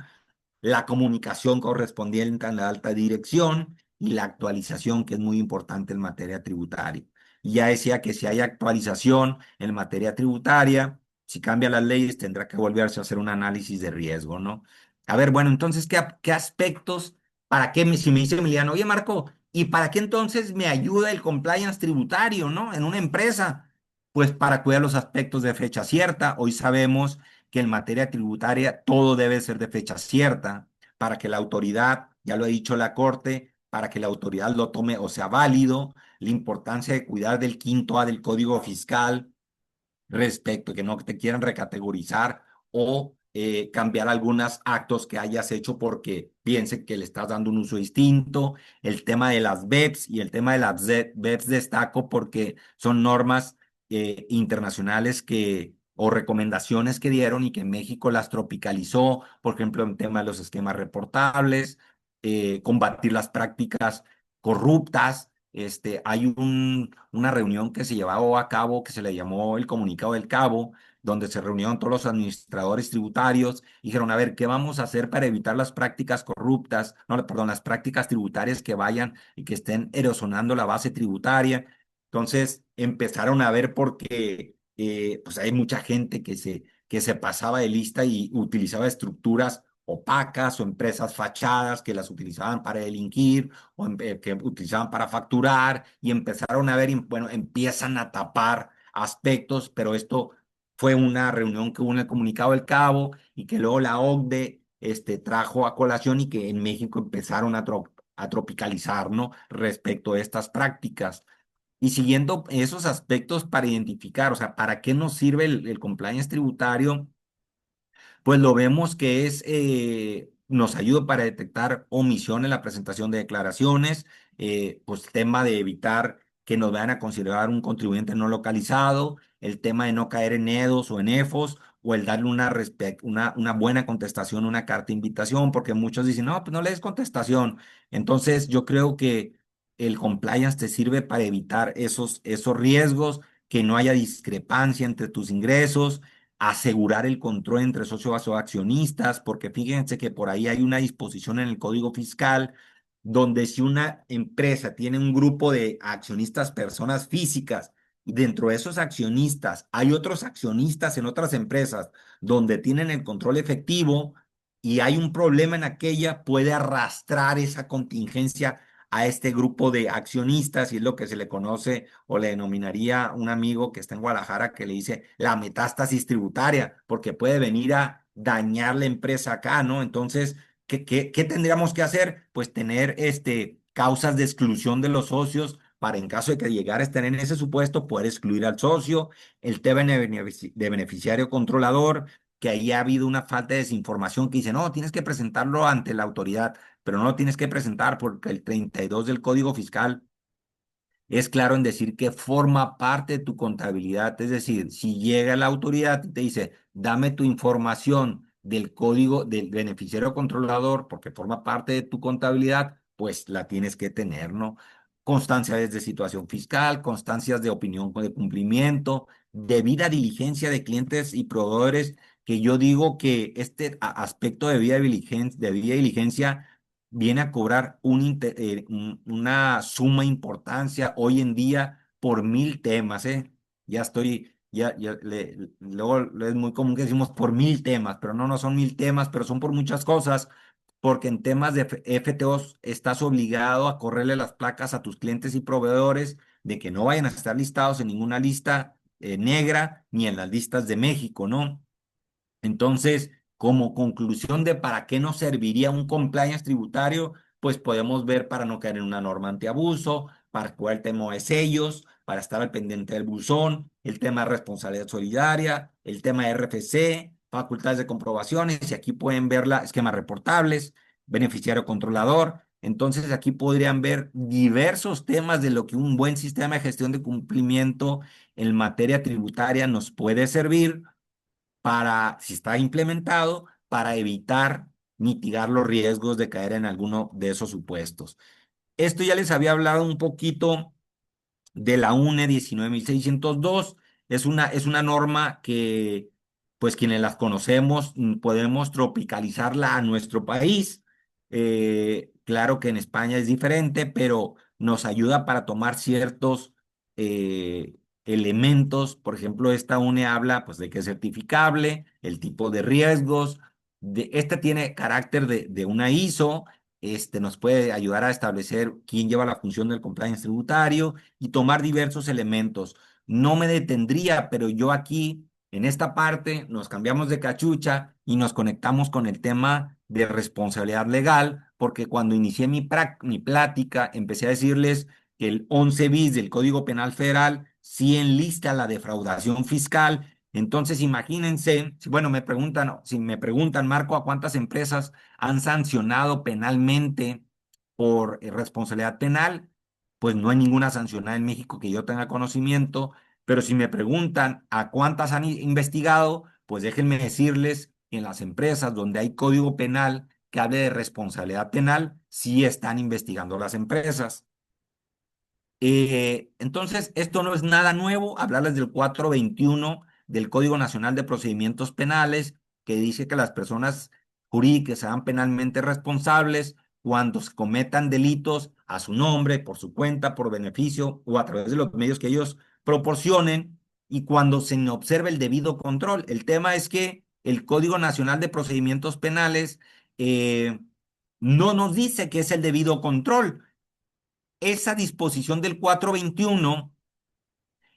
la comunicación correspondiente a la alta dirección y la actualización, que es muy importante en materia tributaria. Y ya decía que si hay actualización en materia tributaria, si cambian las leyes, tendrá que volverse a hacer un análisis de riesgo, ¿no? A ver, bueno, entonces, ¿qué aspectos, para qué, si me dice Emiliano, oye, Marco, ¿y para qué entonces me ayuda el compliance tributario, ¿no? En una empresa, pues para cuidar los aspectos de fecha cierta. Hoy sabemos que en materia tributaria todo debe ser de fecha cierta para que la autoridad, ya lo ha dicho la Corte, para que la autoridad lo tome o sea válido, la importancia de cuidar del quinto A del Código Fiscal respecto a que no te quieran recategorizar o cambiar algunos actos que hayas hecho porque piense que le estás dando un uso distinto. El tema de las BEPS y el tema de las BEPS destaco porque son normas internacionales o recomendaciones que dieron y que México las tropicalizó, por ejemplo, en tema de los esquemas reportables, combatir las prácticas corruptas. Hay una reunión que se llevaba a cabo que se le llamó el Comunicado del Cabo, donde se reunieron todos los administradores tributarios y dijeron, a ver, ¿qué vamos a hacer para evitar las prácticas corruptas? No, perdón, las prácticas tributarias que vayan y que estén erosionando la base tributaria. Entonces empezaron a ver porque pues hay mucha gente que se pasaba de lista y utilizaba estructuras opacas o empresas fachadas que las utilizaban para delinquir o que utilizaban para facturar y empezaron a ver, y, bueno, empiezan a tapar aspectos, pero esto fue una reunión que hubo en el Comunicado del Cabo y que luego la OCDE trajo a colación y que en México empezaron a tropicalizar, ¿no? Respecto a estas prácticas. Y siguiendo esos aspectos para identificar, o sea, ¿para qué nos sirve el compliance tributario? Pues lo vemos que nos ayuda para detectar omisión en la presentación de declaraciones, pues tema de evitar que nos vayan a considerar un contribuyente no localizado, el tema de no caer en EDOs o en EFOS, o el darle una buena contestación, una carta de invitación, porque muchos dicen, no, pues no le des contestación. Entonces, yo creo que el compliance te sirve para evitar esos riesgos, que no haya discrepancia entre tus ingresos, asegurar el control entre socios o accionistas, porque fíjense que por ahí hay una disposición en el Código Fiscal donde si una empresa tiene un grupo de accionistas, personas físicas, y dentro de esos accionistas hay otros accionistas en otras empresas donde tienen el control efectivo y hay un problema en aquella, puede arrastrar esa contingencia a este grupo de accionistas y es lo que se le conoce o le denominaría un amigo que está en Guadalajara que le dice la metástasis tributaria, porque puede venir a dañar la empresa acá, ¿no? Entonces, ¿qué tendríamos que hacer? Pues tener causas de exclusión de los socios para en caso de que llegara a estar en ese supuesto, poder excluir al socio, el tema de beneficiario controlador, que ahí ha habido una falta de desinformación que dice, no, tienes que presentarlo ante la autoridad, pero no lo tienes que presentar porque el 32 del Código Fiscal es claro en decir que forma parte de tu contabilidad. Es decir, si llega la autoridad y te dice, dame tu información del código del beneficiario controlador, porque forma parte de tu contabilidad, pues la tienes que tener, ¿no? Constancias de situación fiscal, constancias de opinión de cumplimiento, debida diligencia de clientes y proveedores, que yo digo que este aspecto de debida diligencia viene a cobrar una suma importancia hoy en día por 1000 temas, ¿eh? Ya estoy, luego es muy común que decimos por 1000 temas, pero no son 1000 temas, pero son por muchas cosas, porque en temas de FTOs estás obligado a correrle las placas a tus clientes y proveedores de que no vayan a estar listados en ninguna lista negra ni en las listas de México, ¿no? Entonces, como conclusión de para qué nos serviría un compliance tributario, pues podemos ver para no caer en una norma antiabuso, para jugar el tema de sellos, para estar al pendiente del buzón, el tema de responsabilidad solidaria, el tema de RFC, facultades de comprobaciones, y aquí pueden ver la esquemas reportables, beneficiario controlador. Entonces, aquí podrían ver diversos temas de lo que un buen sistema de gestión de cumplimiento en materia tributaria nos puede servir para, si está implementado, para evitar mitigar los riesgos de caer en alguno de esos supuestos. Esto ya les había hablado un poquito de la UNE 19.602. Es una norma que, pues quienes las conocemos, podemos tropicalizarla a nuestro país. Claro que en España es diferente, pero nos ayuda para tomar ciertos eh, elementos. Por ejemplo, esta UNE habla pues, de que es certificable, el tipo de riesgos. Este tiene carácter de una ISO. Nos puede ayudar a establecer quién lleva la función del compliance tributario y tomar diversos elementos. No me detendría, pero yo aquí, en esta parte, nos cambiamos de cachucha y nos conectamos con el tema de responsabilidad legal, porque cuando inicié mi plática, empecé a decirles que el 11 bis del Código Penal Federal sí enlista la defraudación fiscal. Entonces, imagínense, bueno, si me preguntan, Marco, ¿a cuántas empresas han sancionado penalmente por responsabilidad penal? Pues no hay ninguna sancionada en México que yo tenga conocimiento, pero si me preguntan a cuántas han investigado, pues déjenme decirles que en las empresas donde hay código penal que hable de responsabilidad penal, sí están investigando las empresas. Entonces, esto no es nada nuevo, hablarles del 421 del Código Nacional de Procedimientos Penales, que dice que las personas jurídicas serán penalmente responsables cuando se cometan delitos a su nombre, por su cuenta, por beneficio o a través de los medios que ellos proporcionen y cuando se observe el debido control. El tema es que el Código Nacional de Procedimientos Penales no nos dice qué es el debido control. Esa disposición del 421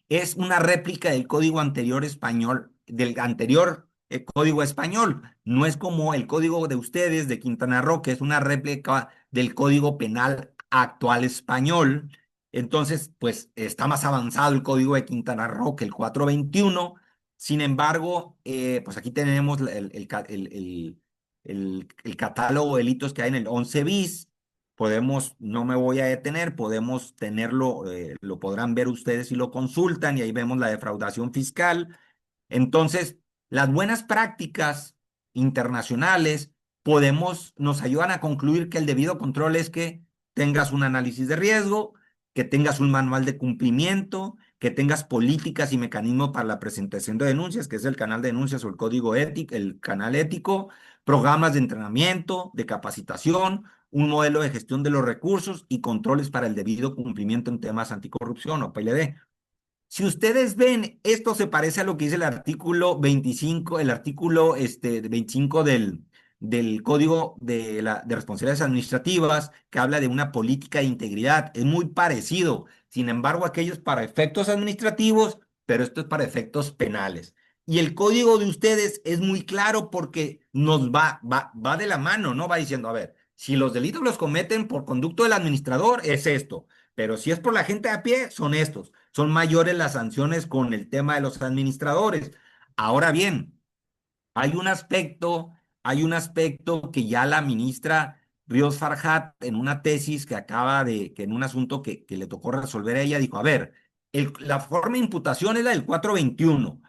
es una réplica del código anterior español, del anterior código español. No es como el código de ustedes de Quintana Roo, que es una réplica del código penal actual español. Entonces, pues está más avanzado el código de Quintana Roo que el 421. Sin embargo, pues aquí tenemos el catálogo de delitos que hay en el 11 bis. Podemos, no me voy a detener, podemos tenerlo, lo podrán ver ustedes si lo consultan y ahí vemos la defraudación fiscal. Entonces, las buenas prácticas internacionales nos ayudan a concluir que el debido control es que tengas un análisis de riesgo, que tengas un manual de cumplimiento, que tengas políticas y mecanismos para la presentación de denuncias, que es el canal de denuncias o el código ético, el canal ético, programas de entrenamiento, de capacitación, un modelo de gestión de los recursos y controles para el debido cumplimiento en temas anticorrupción o PLD. Si ustedes ven, esto se parece a lo que dice el artículo 25, el artículo 25 del Código de Responsabilidades Administrativas, que habla de una política de integridad. Es muy parecido. Sin embargo, aquello es para efectos administrativos, pero esto es para efectos penales. Y el código de ustedes es muy claro porque nos va de la mano, ¿no? Va diciendo, a ver, si los delitos los cometen por conducto del administrador, es esto. Pero si es por la gente a pie, son estos. Son mayores las sanciones con el tema de los administradores. Ahora bien, hay un aspecto, hay un aspecto que ya la ministra Ríos Farjat, en una tesis que que en un asunto que le tocó resolver a ella, dijo, a ver, la forma de imputación es la del 421,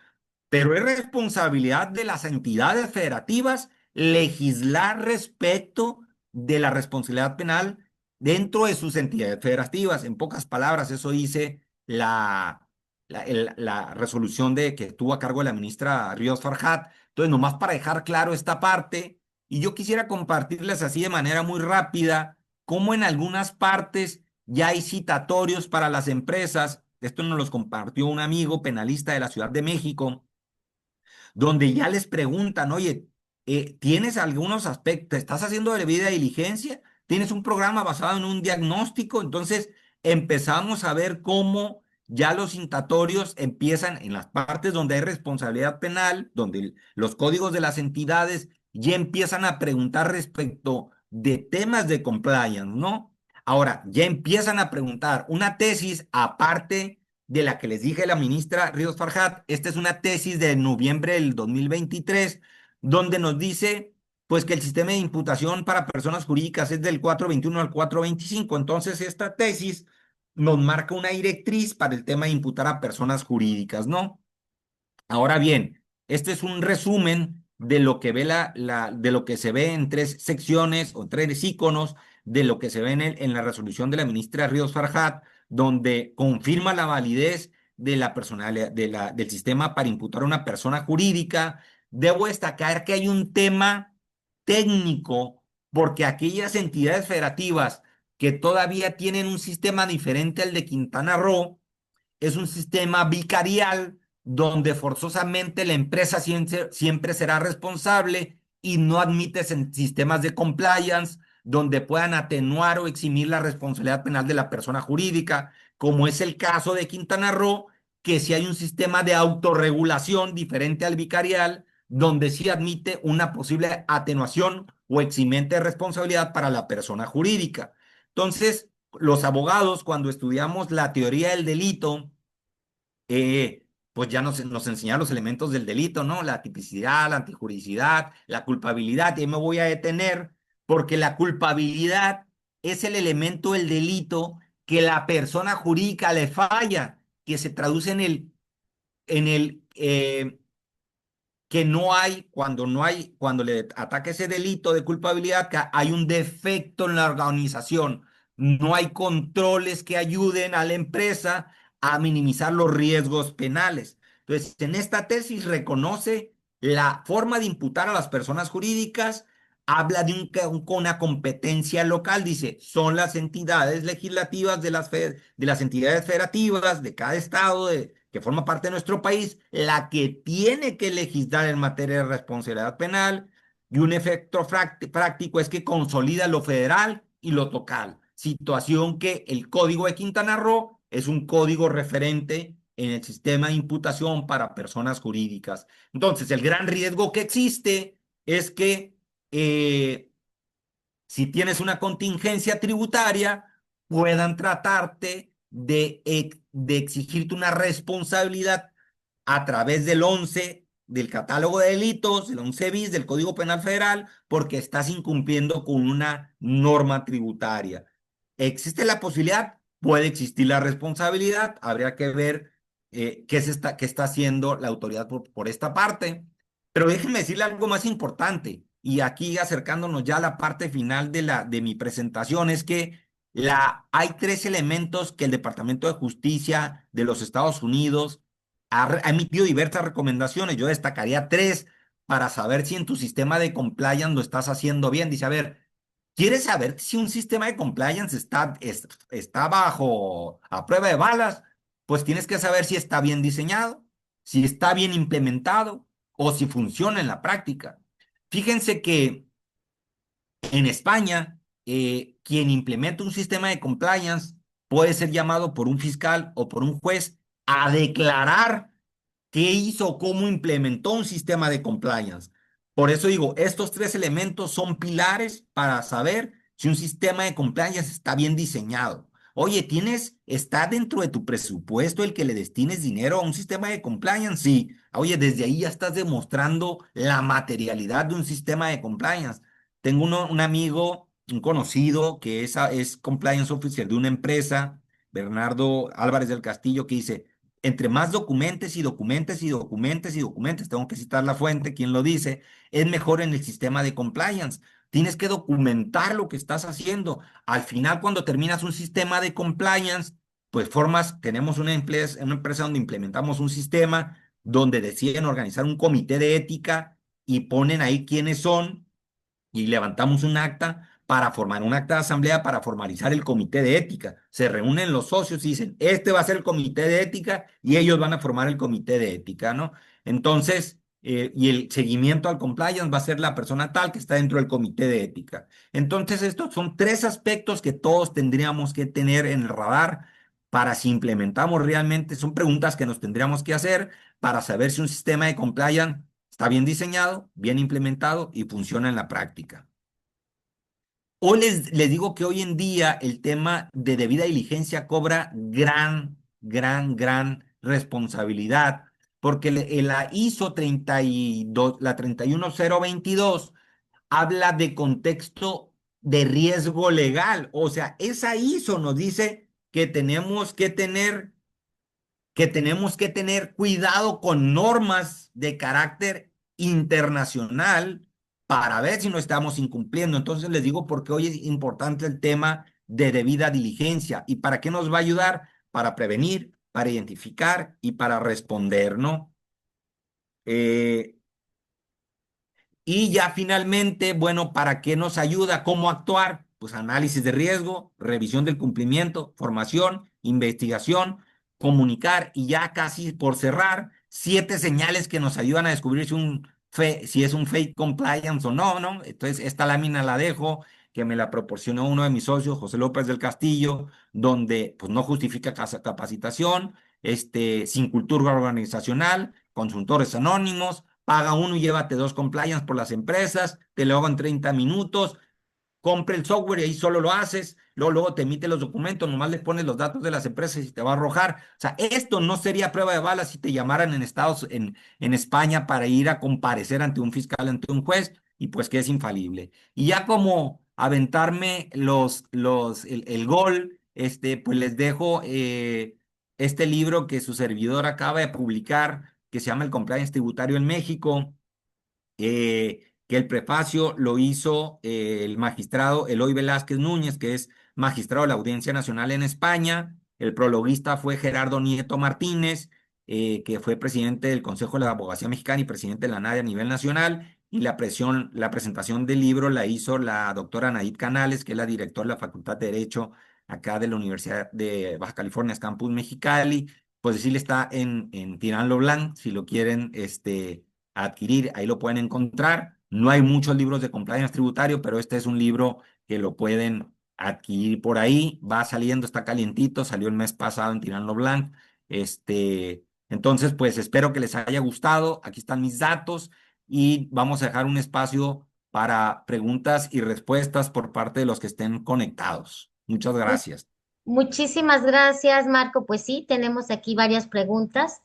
pero es responsabilidad de las entidades federativas legislar respecto de la responsabilidad penal dentro de sus entidades federativas. En pocas palabras, eso dice la resolución que tuvo a cargo de la ministra Ríos Farjat. Entonces, nomás para dejar claro esta parte, y yo quisiera compartirles así de manera muy rápida, cómo en algunas partes ya hay citatorios para las empresas. Esto nos los compartió un amigo penalista de la Ciudad de México donde ya les preguntan, oye, ¿tienes algunos aspectos? ¿Estás haciendo de debida diligencia? ¿Tienes un programa basado en un diagnóstico? Entonces empezamos a ver cómo ya los citatorios empiezan en las partes donde hay responsabilidad penal, donde los códigos de las entidades ya empiezan a preguntar respecto de temas de compliance, ¿no? Ahora, ya empiezan a preguntar una tesis aparte de la que les dije la ministra Ríos Farjat. Esta es una tesis de noviembre del 2023, donde nos dice pues que el sistema de imputación para personas jurídicas es del 421 al 425. Entonces, esta tesis nos marca una directriz para el tema de imputar a personas jurídicas, ¿no? Ahora bien, este es un resumen de lo que ve de lo que se ve en tres secciones o tres iconos de lo que se ve en la resolución de la ministra Ríos Farjat, donde confirma la validez de la personalidad del sistema para imputar a una persona jurídica. Debo destacar que hay un tema técnico, porque aquellas entidades federativas que todavía tienen un sistema diferente al de Quintana Roo, es un sistema vicarial donde forzosamente la empresa siempre será responsable y no admite sistemas de compliance donde puedan atenuar o eximir la responsabilidad penal de la persona jurídica, como es el caso de Quintana Roo, que si hay un sistema de autorregulación diferente al vicarial, donde sí admite una posible atenuación o eximente de responsabilidad para la persona jurídica. Entonces, los abogados, cuando estudiamos la teoría del delito, pues ya nos enseñaron los elementos del delito, ¿no? La tipicidad, la antijuricidad, la culpabilidad. Y ahí me voy a detener porque la culpabilidad es el elemento del delito que la persona jurídica le falla, que se traduce en el que no hay, cuando le ataque ese delito de culpabilidad, que hay un defecto en la organización. No hay controles que ayuden a la empresa a minimizar los riesgos penales. Entonces, en esta tesis reconoce la forma de imputar a las personas jurídicas, habla de una competencia local, dice, son las entidades legislativas de las entidades federativas de cada estado que forma parte de nuestro país, la que tiene que legislar en materia de responsabilidad penal, y un efecto práctico es que consolida lo federal y lo local, situación que el Código de Quintana Roo es un código referente en el sistema de imputación para personas jurídicas. Entonces, el gran riesgo que existe es que eh, si tienes una contingencia tributaria, puedan tratarte de exigirte una responsabilidad a través del 11 del catálogo de delitos, el 11 bis del Código Penal Federal, porque estás incumpliendo con una norma tributaria. ¿Existe la posibilidad? Puede existir la responsabilidad. Habría que ver qué está haciendo la autoridad por esta parte. Pero déjenme decirle algo más importante, y aquí acercándonos ya a la parte final de mi presentación, es que hay tres elementos que el Departamento de Justicia de los Estados Unidos ha emitido diversas recomendaciones. Yo destacaría tres para saber si en tu sistema de compliance lo estás haciendo bien. Dice, a ver, ¿quieres saber si un sistema de compliance está bajo a prueba de balas? Pues tienes que saber si está bien diseñado, si está bien implementado o si funciona en la práctica. Fíjense que en España, quien implementa un sistema de compliance puede ser llamado por un fiscal o por un juez a declarar qué hizo, cómo implementó un sistema de compliance. Por eso digo, estos tres elementos son pilares para saber si un sistema de compliance está bien diseñado. Oye, está dentro de tu presupuesto el que le destines dinero a un sistema de compliance? Sí. Oye, desde ahí ya estás demostrando la materialidad de un sistema de compliance. Tengo un amigo, un conocido, que es compliance officer de una empresa, Bernardo Álvarez del Castillo, que dice, entre más documentes y documentes y documentes y documentes, tengo que citar la fuente, quien lo dice, es mejor en el sistema de compliance. Tienes que documentar lo que estás haciendo. Al final, cuando terminas un sistema de compliance, pues tenemos una empresa donde implementamos un sistema donde deciden organizar un comité de ética y ponen ahí quiénes son y levantamos un acta de asamblea para formalizar el comité de ética. Se reúnen los socios y dicen, este va a ser el comité de ética y ellos van a formar el comité de ética, ¿no? Entonces, y el seguimiento al compliance va a ser la persona tal que está dentro del comité de ética. Entonces, estos son tres aspectos que todos tendríamos que tener en el radar para si implementamos realmente, son preguntas que nos tendríamos que hacer para saber si un sistema de compliance está bien diseñado, bien implementado y funciona en la práctica. Hoy les digo que hoy en día el tema de debida diligencia cobra gran responsabilidad, porque la ISO 32, la 31022 habla de contexto de riesgo legal. O sea, esa ISO nos dice que tenemos que tener cuidado con normas de carácter internacional para ver si no estamos incumpliendo. Entonces les digo porque hoy es importante el tema de debida diligencia. ¿Y para qué nos va a ayudar? Para prevenir, para identificar y para responder, ¿no? Eh, y ya finalmente, bueno, ¿para qué nos ayuda? ¿Cómo actuar? Pues análisis de riesgo, revisión del cumplimiento, formación, investigación, comunicar y ya casi por cerrar, 7 señales que nos ayudan a descubrir si es un fake compliance o no, ¿no? Entonces, esta lámina la dejo, que me la proporcionó uno de mis socios, José López del Castillo, donde pues no justifica capacitación, sin cultura organizacional, consultores anónimos, paga uno y llévate 2 compliance por las empresas, te lo hago en 30 minutos, compre el software y ahí solo lo haces, luego te emite los documentos, nomás le pones los datos de las empresas y te va a arrojar. O sea, esto no sería prueba de balas si te llamaran en España para ir a comparecer ante un fiscal, ante un juez, y pues que es infalible. Y ya como aventarme el gol, pues les dejo este libro que su servidor acaba de publicar, que se llama El Compliance Tributario en México, que el prefacio lo hizo el magistrado Eloy Velázquez Núñez, que es magistrado de la Audiencia Nacional en España. El prologuista fue Gerardo Nieto Martínez que fue presidente del Consejo de la Abogacía Mexicana y presidente de la NADE a nivel nacional. Y la presentación del libro la hizo la doctora Anaid Canales, que es la directora de la Facultad de Derecho acá de la Universidad de Baja California, Campus Mexicali. Pues decirle, está en Tirán lo Blanc, si lo quieren adquirir, ahí lo pueden encontrar. No hay muchos libros de compliance tributario, pero este es un libro que lo pueden adquirir por ahí. Va saliendo, está calientito, salió el mes pasado en Tirán lo Blanc. Entonces, pues espero que les haya gustado. Aquí están mis datos y vamos a dejar un espacio para preguntas y respuestas por parte de los que estén conectados. Muchas Mu- gracias. Muchísimas gracias, Marco. Pues sí, tenemos aquí varias preguntas.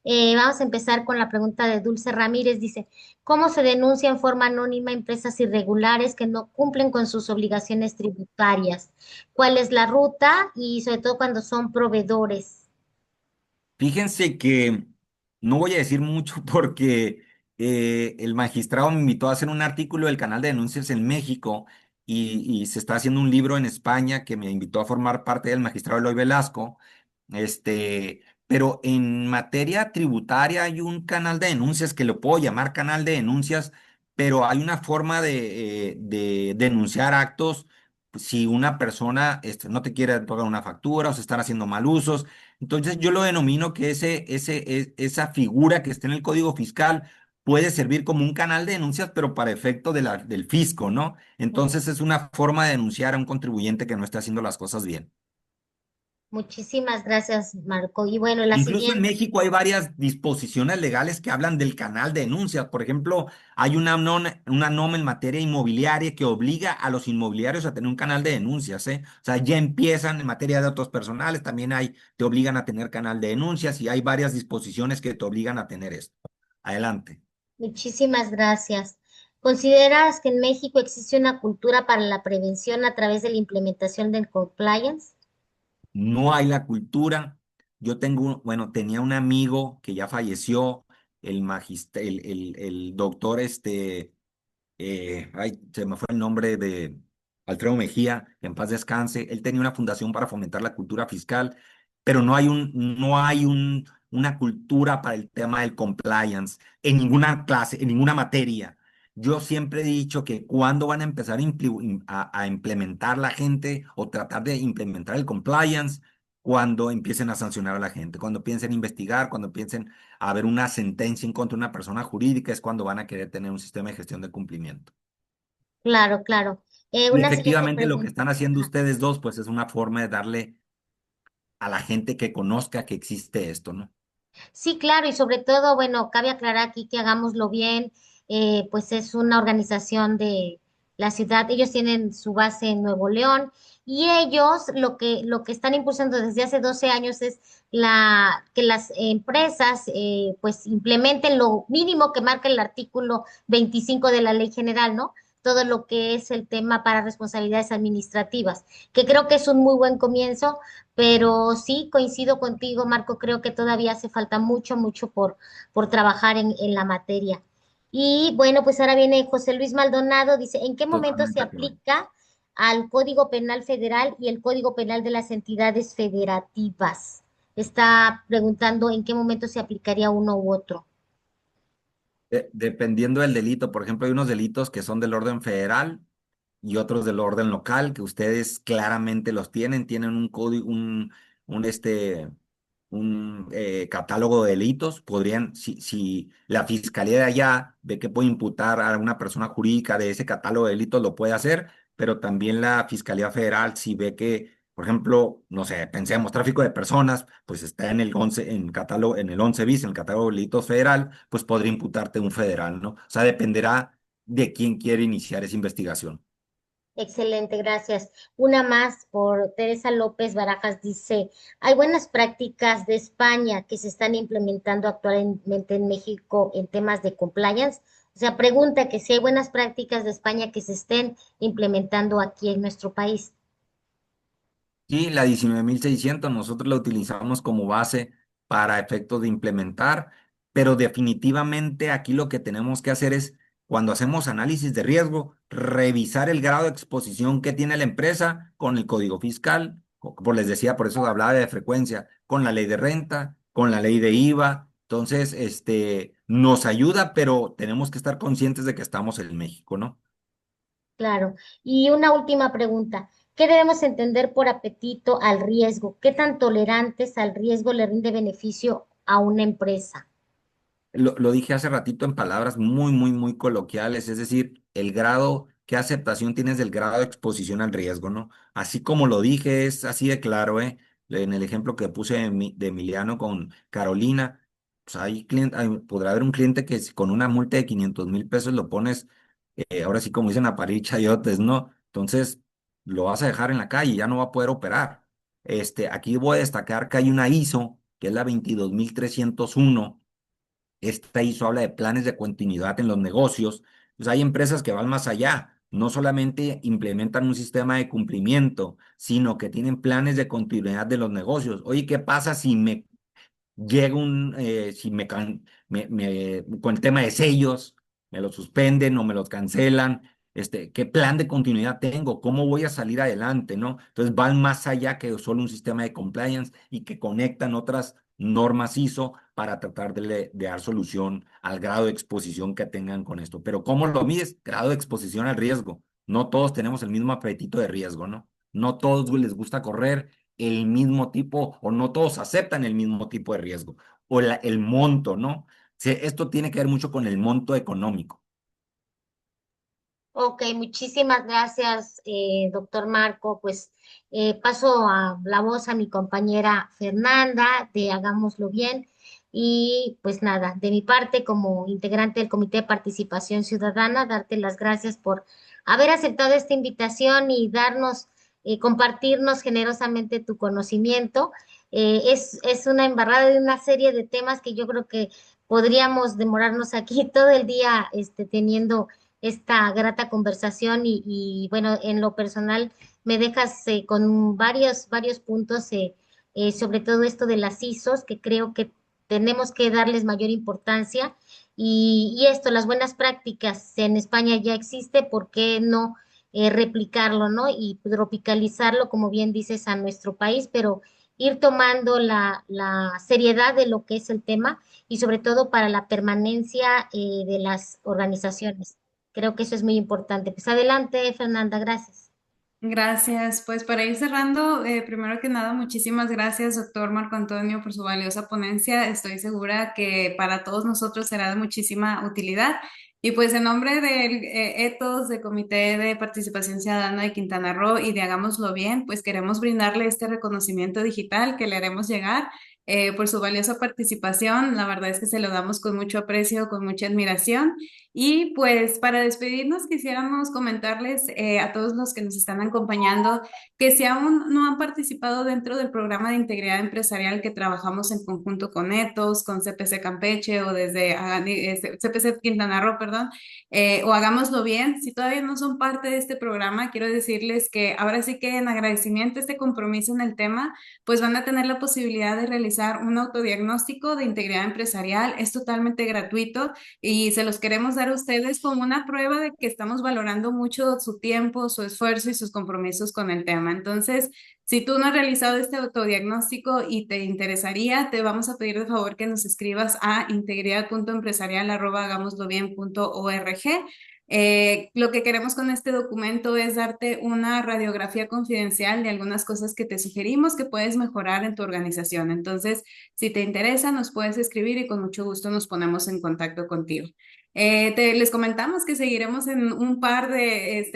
Vamos a empezar con la pregunta de Dulce Ramírez. Dice, ¿cómo se denuncia en forma anónima empresas irregulares que no cumplen con sus obligaciones tributarias? ¿Cuál es la ruta? Y sobre todo cuando son proveedores. Fíjense que no voy a decir mucho porque el magistrado me invitó a hacer un artículo del canal de denuncias en México y se está haciendo un libro en España que me invitó a formar parte del magistrado Eloy Velasco. Pero en materia tributaria hay un canal de denuncias que lo puedo llamar canal de denuncias, pero hay una forma de denunciar actos si una persona no te quiere pagar una factura o se están haciendo mal usos. Entonces yo lo denomino que esa figura que está en el Código Fiscal puede servir como un canal de denuncias, pero para efecto del fisco, ¿no? Entonces es una forma de denunciar a un contribuyente que no está haciendo las cosas bien. Muchísimas gracias, Marco. Y bueno, la Incluso en siguiente. México hay varias disposiciones legales que hablan del canal de denuncias. Por ejemplo, hay una norma en materia inmobiliaria que obliga a los inmobiliarios a tener un canal de denuncias, ¿eh? O sea, ya empiezan en materia de datos personales, también te obligan a tener canal de denuncias y hay varias disposiciones que te obligan a tener esto. Adelante. Muchísimas gracias. ¿Consideras que en México existe una cultura para la prevención a través de la implementación del compliance? No hay la cultura. Yo bueno, tenía un amigo que ya falleció, el doctor ay, se me fue el nombre de Alfredo Mejía, que en paz descanse. Él tenía una fundación para fomentar la cultura fiscal, pero una cultura para el tema del compliance en ninguna clase, en ninguna materia. Yo siempre he dicho que cuando van a empezar a implementar la gente o tratar de implementar el compliance, cuando empiecen a sancionar a la gente, cuando piensen investigar, cuando piensen a haber una sentencia en contra de una persona jurídica, es cuando van a querer tener un sistema de gestión de cumplimiento. Claro, claro. Y Una siguiente efectivamente lo que pregunta. están haciendo Ajá. ustedes dos, pues es una forma de darle a la gente que conozca que existe esto, ¿no? Sí, claro, y sobre todo, bueno, cabe aclarar aquí que hagámoslo bien, pues es una organización de la ciudad, ellos tienen su base en Nuevo León y ellos lo que están impulsando desde hace 12 años es que las empresas pues implementen lo mínimo que marca el artículo 25 de la Ley General, ¿no? Todo lo que es el tema para responsabilidades administrativas, que creo que es un muy buen comienzo, pero sí, coincido contigo, Marco, creo que todavía hace falta mucho, mucho por trabajar en la materia. Y bueno, pues ahora viene José Luis Maldonado, dice, ¿en qué momento se Totalmente de acuerdo. aplica al Código Penal Federal y el Código Penal de las entidades federativas? Está preguntando en qué momento se aplicaría uno u otro. Dependiendo del delito, por ejemplo, hay unos delitos que son del orden federal y otros del orden local, que ustedes claramente los tienen un código, un, este, un catálogo de delitos, si la fiscalía de allá ve que puede imputar a una persona jurídica de ese catálogo de delitos, lo puede hacer, pero también la fiscalía federal, si ve que, por ejemplo, no sé, pensemos tráfico de personas, pues está en el 11 en catálogo, en el 11 bis, en el catálogo de delitos federal, pues podría imputarte un federal, ¿no? O sea, dependerá de quién quiere iniciar esa investigación. Excelente, gracias. Una más por Teresa López Barajas dice, hay buenas prácticas de España que se están implementando actualmente en México en temas de compliance. O sea, pregunta que si hay buenas prácticas de España que se estén implementando aquí en nuestro país. Sí, la 19.600 nosotros la utilizamos como base para efectos de implementar, pero definitivamente aquí lo que tenemos que hacer es, cuando hacemos análisis de riesgo, revisar el grado de exposición que tiene la empresa con el código fiscal, como les decía, por eso hablaba de frecuencia, con la ley de renta con la ley de IVA. Entonces, nos ayuda, pero tenemos que estar conscientes de que estamos en México, ¿no? Claro. Y una última pregunta. ¿Qué debemos entender por apetito al riesgo? ¿Qué tan tolerantes al riesgo le rinde beneficio a una empresa? Lo dije hace ratito en palabras muy, muy, muy coloquiales, es decir, el grado, qué aceptación tienes del grado de exposición al riesgo, ¿no? Así como lo dije, es así de claro, ¿eh? En el ejemplo que puse de Emiliano con Carolina, pues podrá haber un cliente que con una multa de 500,000 pesos lo pones, ahora sí como dicen, a parir chayotes, ¿no? Entonces, lo vas a dejar en la calle, ya no va a poder operar. Aquí voy a destacar que hay una ISO, que es la 22.301. Esta ISO habla de planes de continuidad en los negocios. Pues hay empresas que van más allá. No solamente implementan un sistema de cumplimiento, sino que tienen planes de continuidad de los negocios. Oye, ¿qué pasa si me llega si con el tema de sellos, me los suspenden o me los cancelan? ¿Qué plan de continuidad tengo? ¿Cómo voy a salir adelante, no? Entonces van más allá que solo un sistema de compliance y que conectan otras normas ISO para tratar de dar solución al grado de exposición que tengan con esto. Pero ¿cómo lo mides? Grado de exposición al riesgo. No todos tenemos el mismo apetito de riesgo, ¿no? No todos les gusta correr el mismo tipo o no todos aceptan el mismo tipo de riesgo o el monto, ¿no? Esto tiene que ver mucho con el monto económico. Ok, muchísimas gracias, doctor Marco. Pues paso a la voz a mi compañera Fernanda de Hagámoslo Bien. Y pues nada, de mi parte, como integrante del Comité de Participación Ciudadana, darte las gracias por haber aceptado esta invitación y darnos, compartirnos generosamente tu conocimiento. Es una embarrada de una serie de temas que yo creo que podríamos demorarnos aquí todo el día teniendo esta grata conversación y bueno, en lo personal me dejas con varios puntos, sobre todo esto de las ISOs, que creo que tenemos que darles mayor importancia y esto, las buenas prácticas en España ya existe, ¿por qué no replicarlo, ¿no? Y tropicalizarlo, como bien dices, a nuestro país, pero ir tomando la seriedad de lo que es el tema y sobre todo para la permanencia de las organizaciones. Creo que eso es muy importante. Pues adelante, Fernanda, gracias. Gracias. Pues para ir cerrando, primero que nada, muchísimas gracias, doctor Marco Antonio, por su valiosa ponencia. Estoy segura que para todos nosotros será de muchísima utilidad. Y pues en nombre del ETOS, de Comité de Participación Ciudadana de Quintana Roo y de Hagámoslo Bien, pues queremos brindarle este reconocimiento digital que le haremos llegar por su valiosa participación. La verdad es que se lo damos con mucho aprecio, con mucha admiración. Y pues para despedirnos quisiéramos comentarles a todos los que nos están acompañando que si aún no han participado dentro del programa de integridad empresarial que trabajamos en conjunto con ETOS, con CPC Campeche o desde CPC Quintana Roo, perdón, o Hagámoslo Bien, si todavía no son parte de este programa, quiero decirles que ahora sí que en agradecimiento a este compromiso en el tema, pues van a tener la posibilidad de realizar un autodiagnóstico de integridad empresarial. Es totalmente gratuito y se los queremos dar a ustedes como una prueba de que estamos valorando mucho su tiempo, su esfuerzo y sus compromisos con el tema. Entonces, si tú no has realizado este autodiagnóstico y te interesaría, te vamos a pedir de favor que nos escribas a integridad.empresarial@hagámoslobien.org. Lo que queremos con este documento es darte una radiografía confidencial de algunas cosas que te sugerimos que puedes mejorar en tu organización. Entonces, si te interesa, nos puedes escribir y con mucho gusto nos ponemos en contacto contigo. Les comentamos que seguiremos en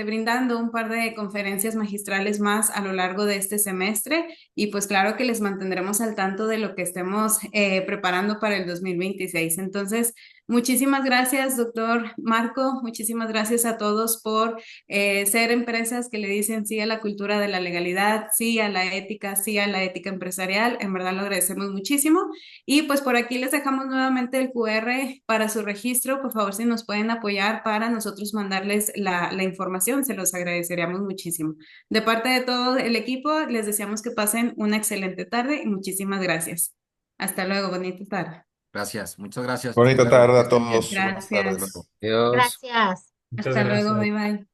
brindando un par de conferencias magistrales más a lo largo de este semestre y pues claro que les mantendremos al tanto de lo que estemos preparando para el 2026. Entonces, muchísimas gracias, doctor Marco. Muchísimas gracias a todos por ser empresas que le dicen sí a la cultura de la legalidad, sí a la ética empresarial. En verdad lo agradecemos muchísimo. Y pues por aquí les dejamos nuevamente el QR para su registro. Por favor, si nos pueden apoyar para nosotros mandarles la información, se los agradeceríamos muchísimo. De parte de todo el equipo, les deseamos que pasen una excelente tarde y muchísimas gracias. Hasta luego, bonita tarde. Gracias, muchas gracias. Hasta Bonita luego, tarde que a estén bien. todos. Buenas tardes. Gracias. Adiós. Gracias. Muchas Hasta luego, gracias. bye bye.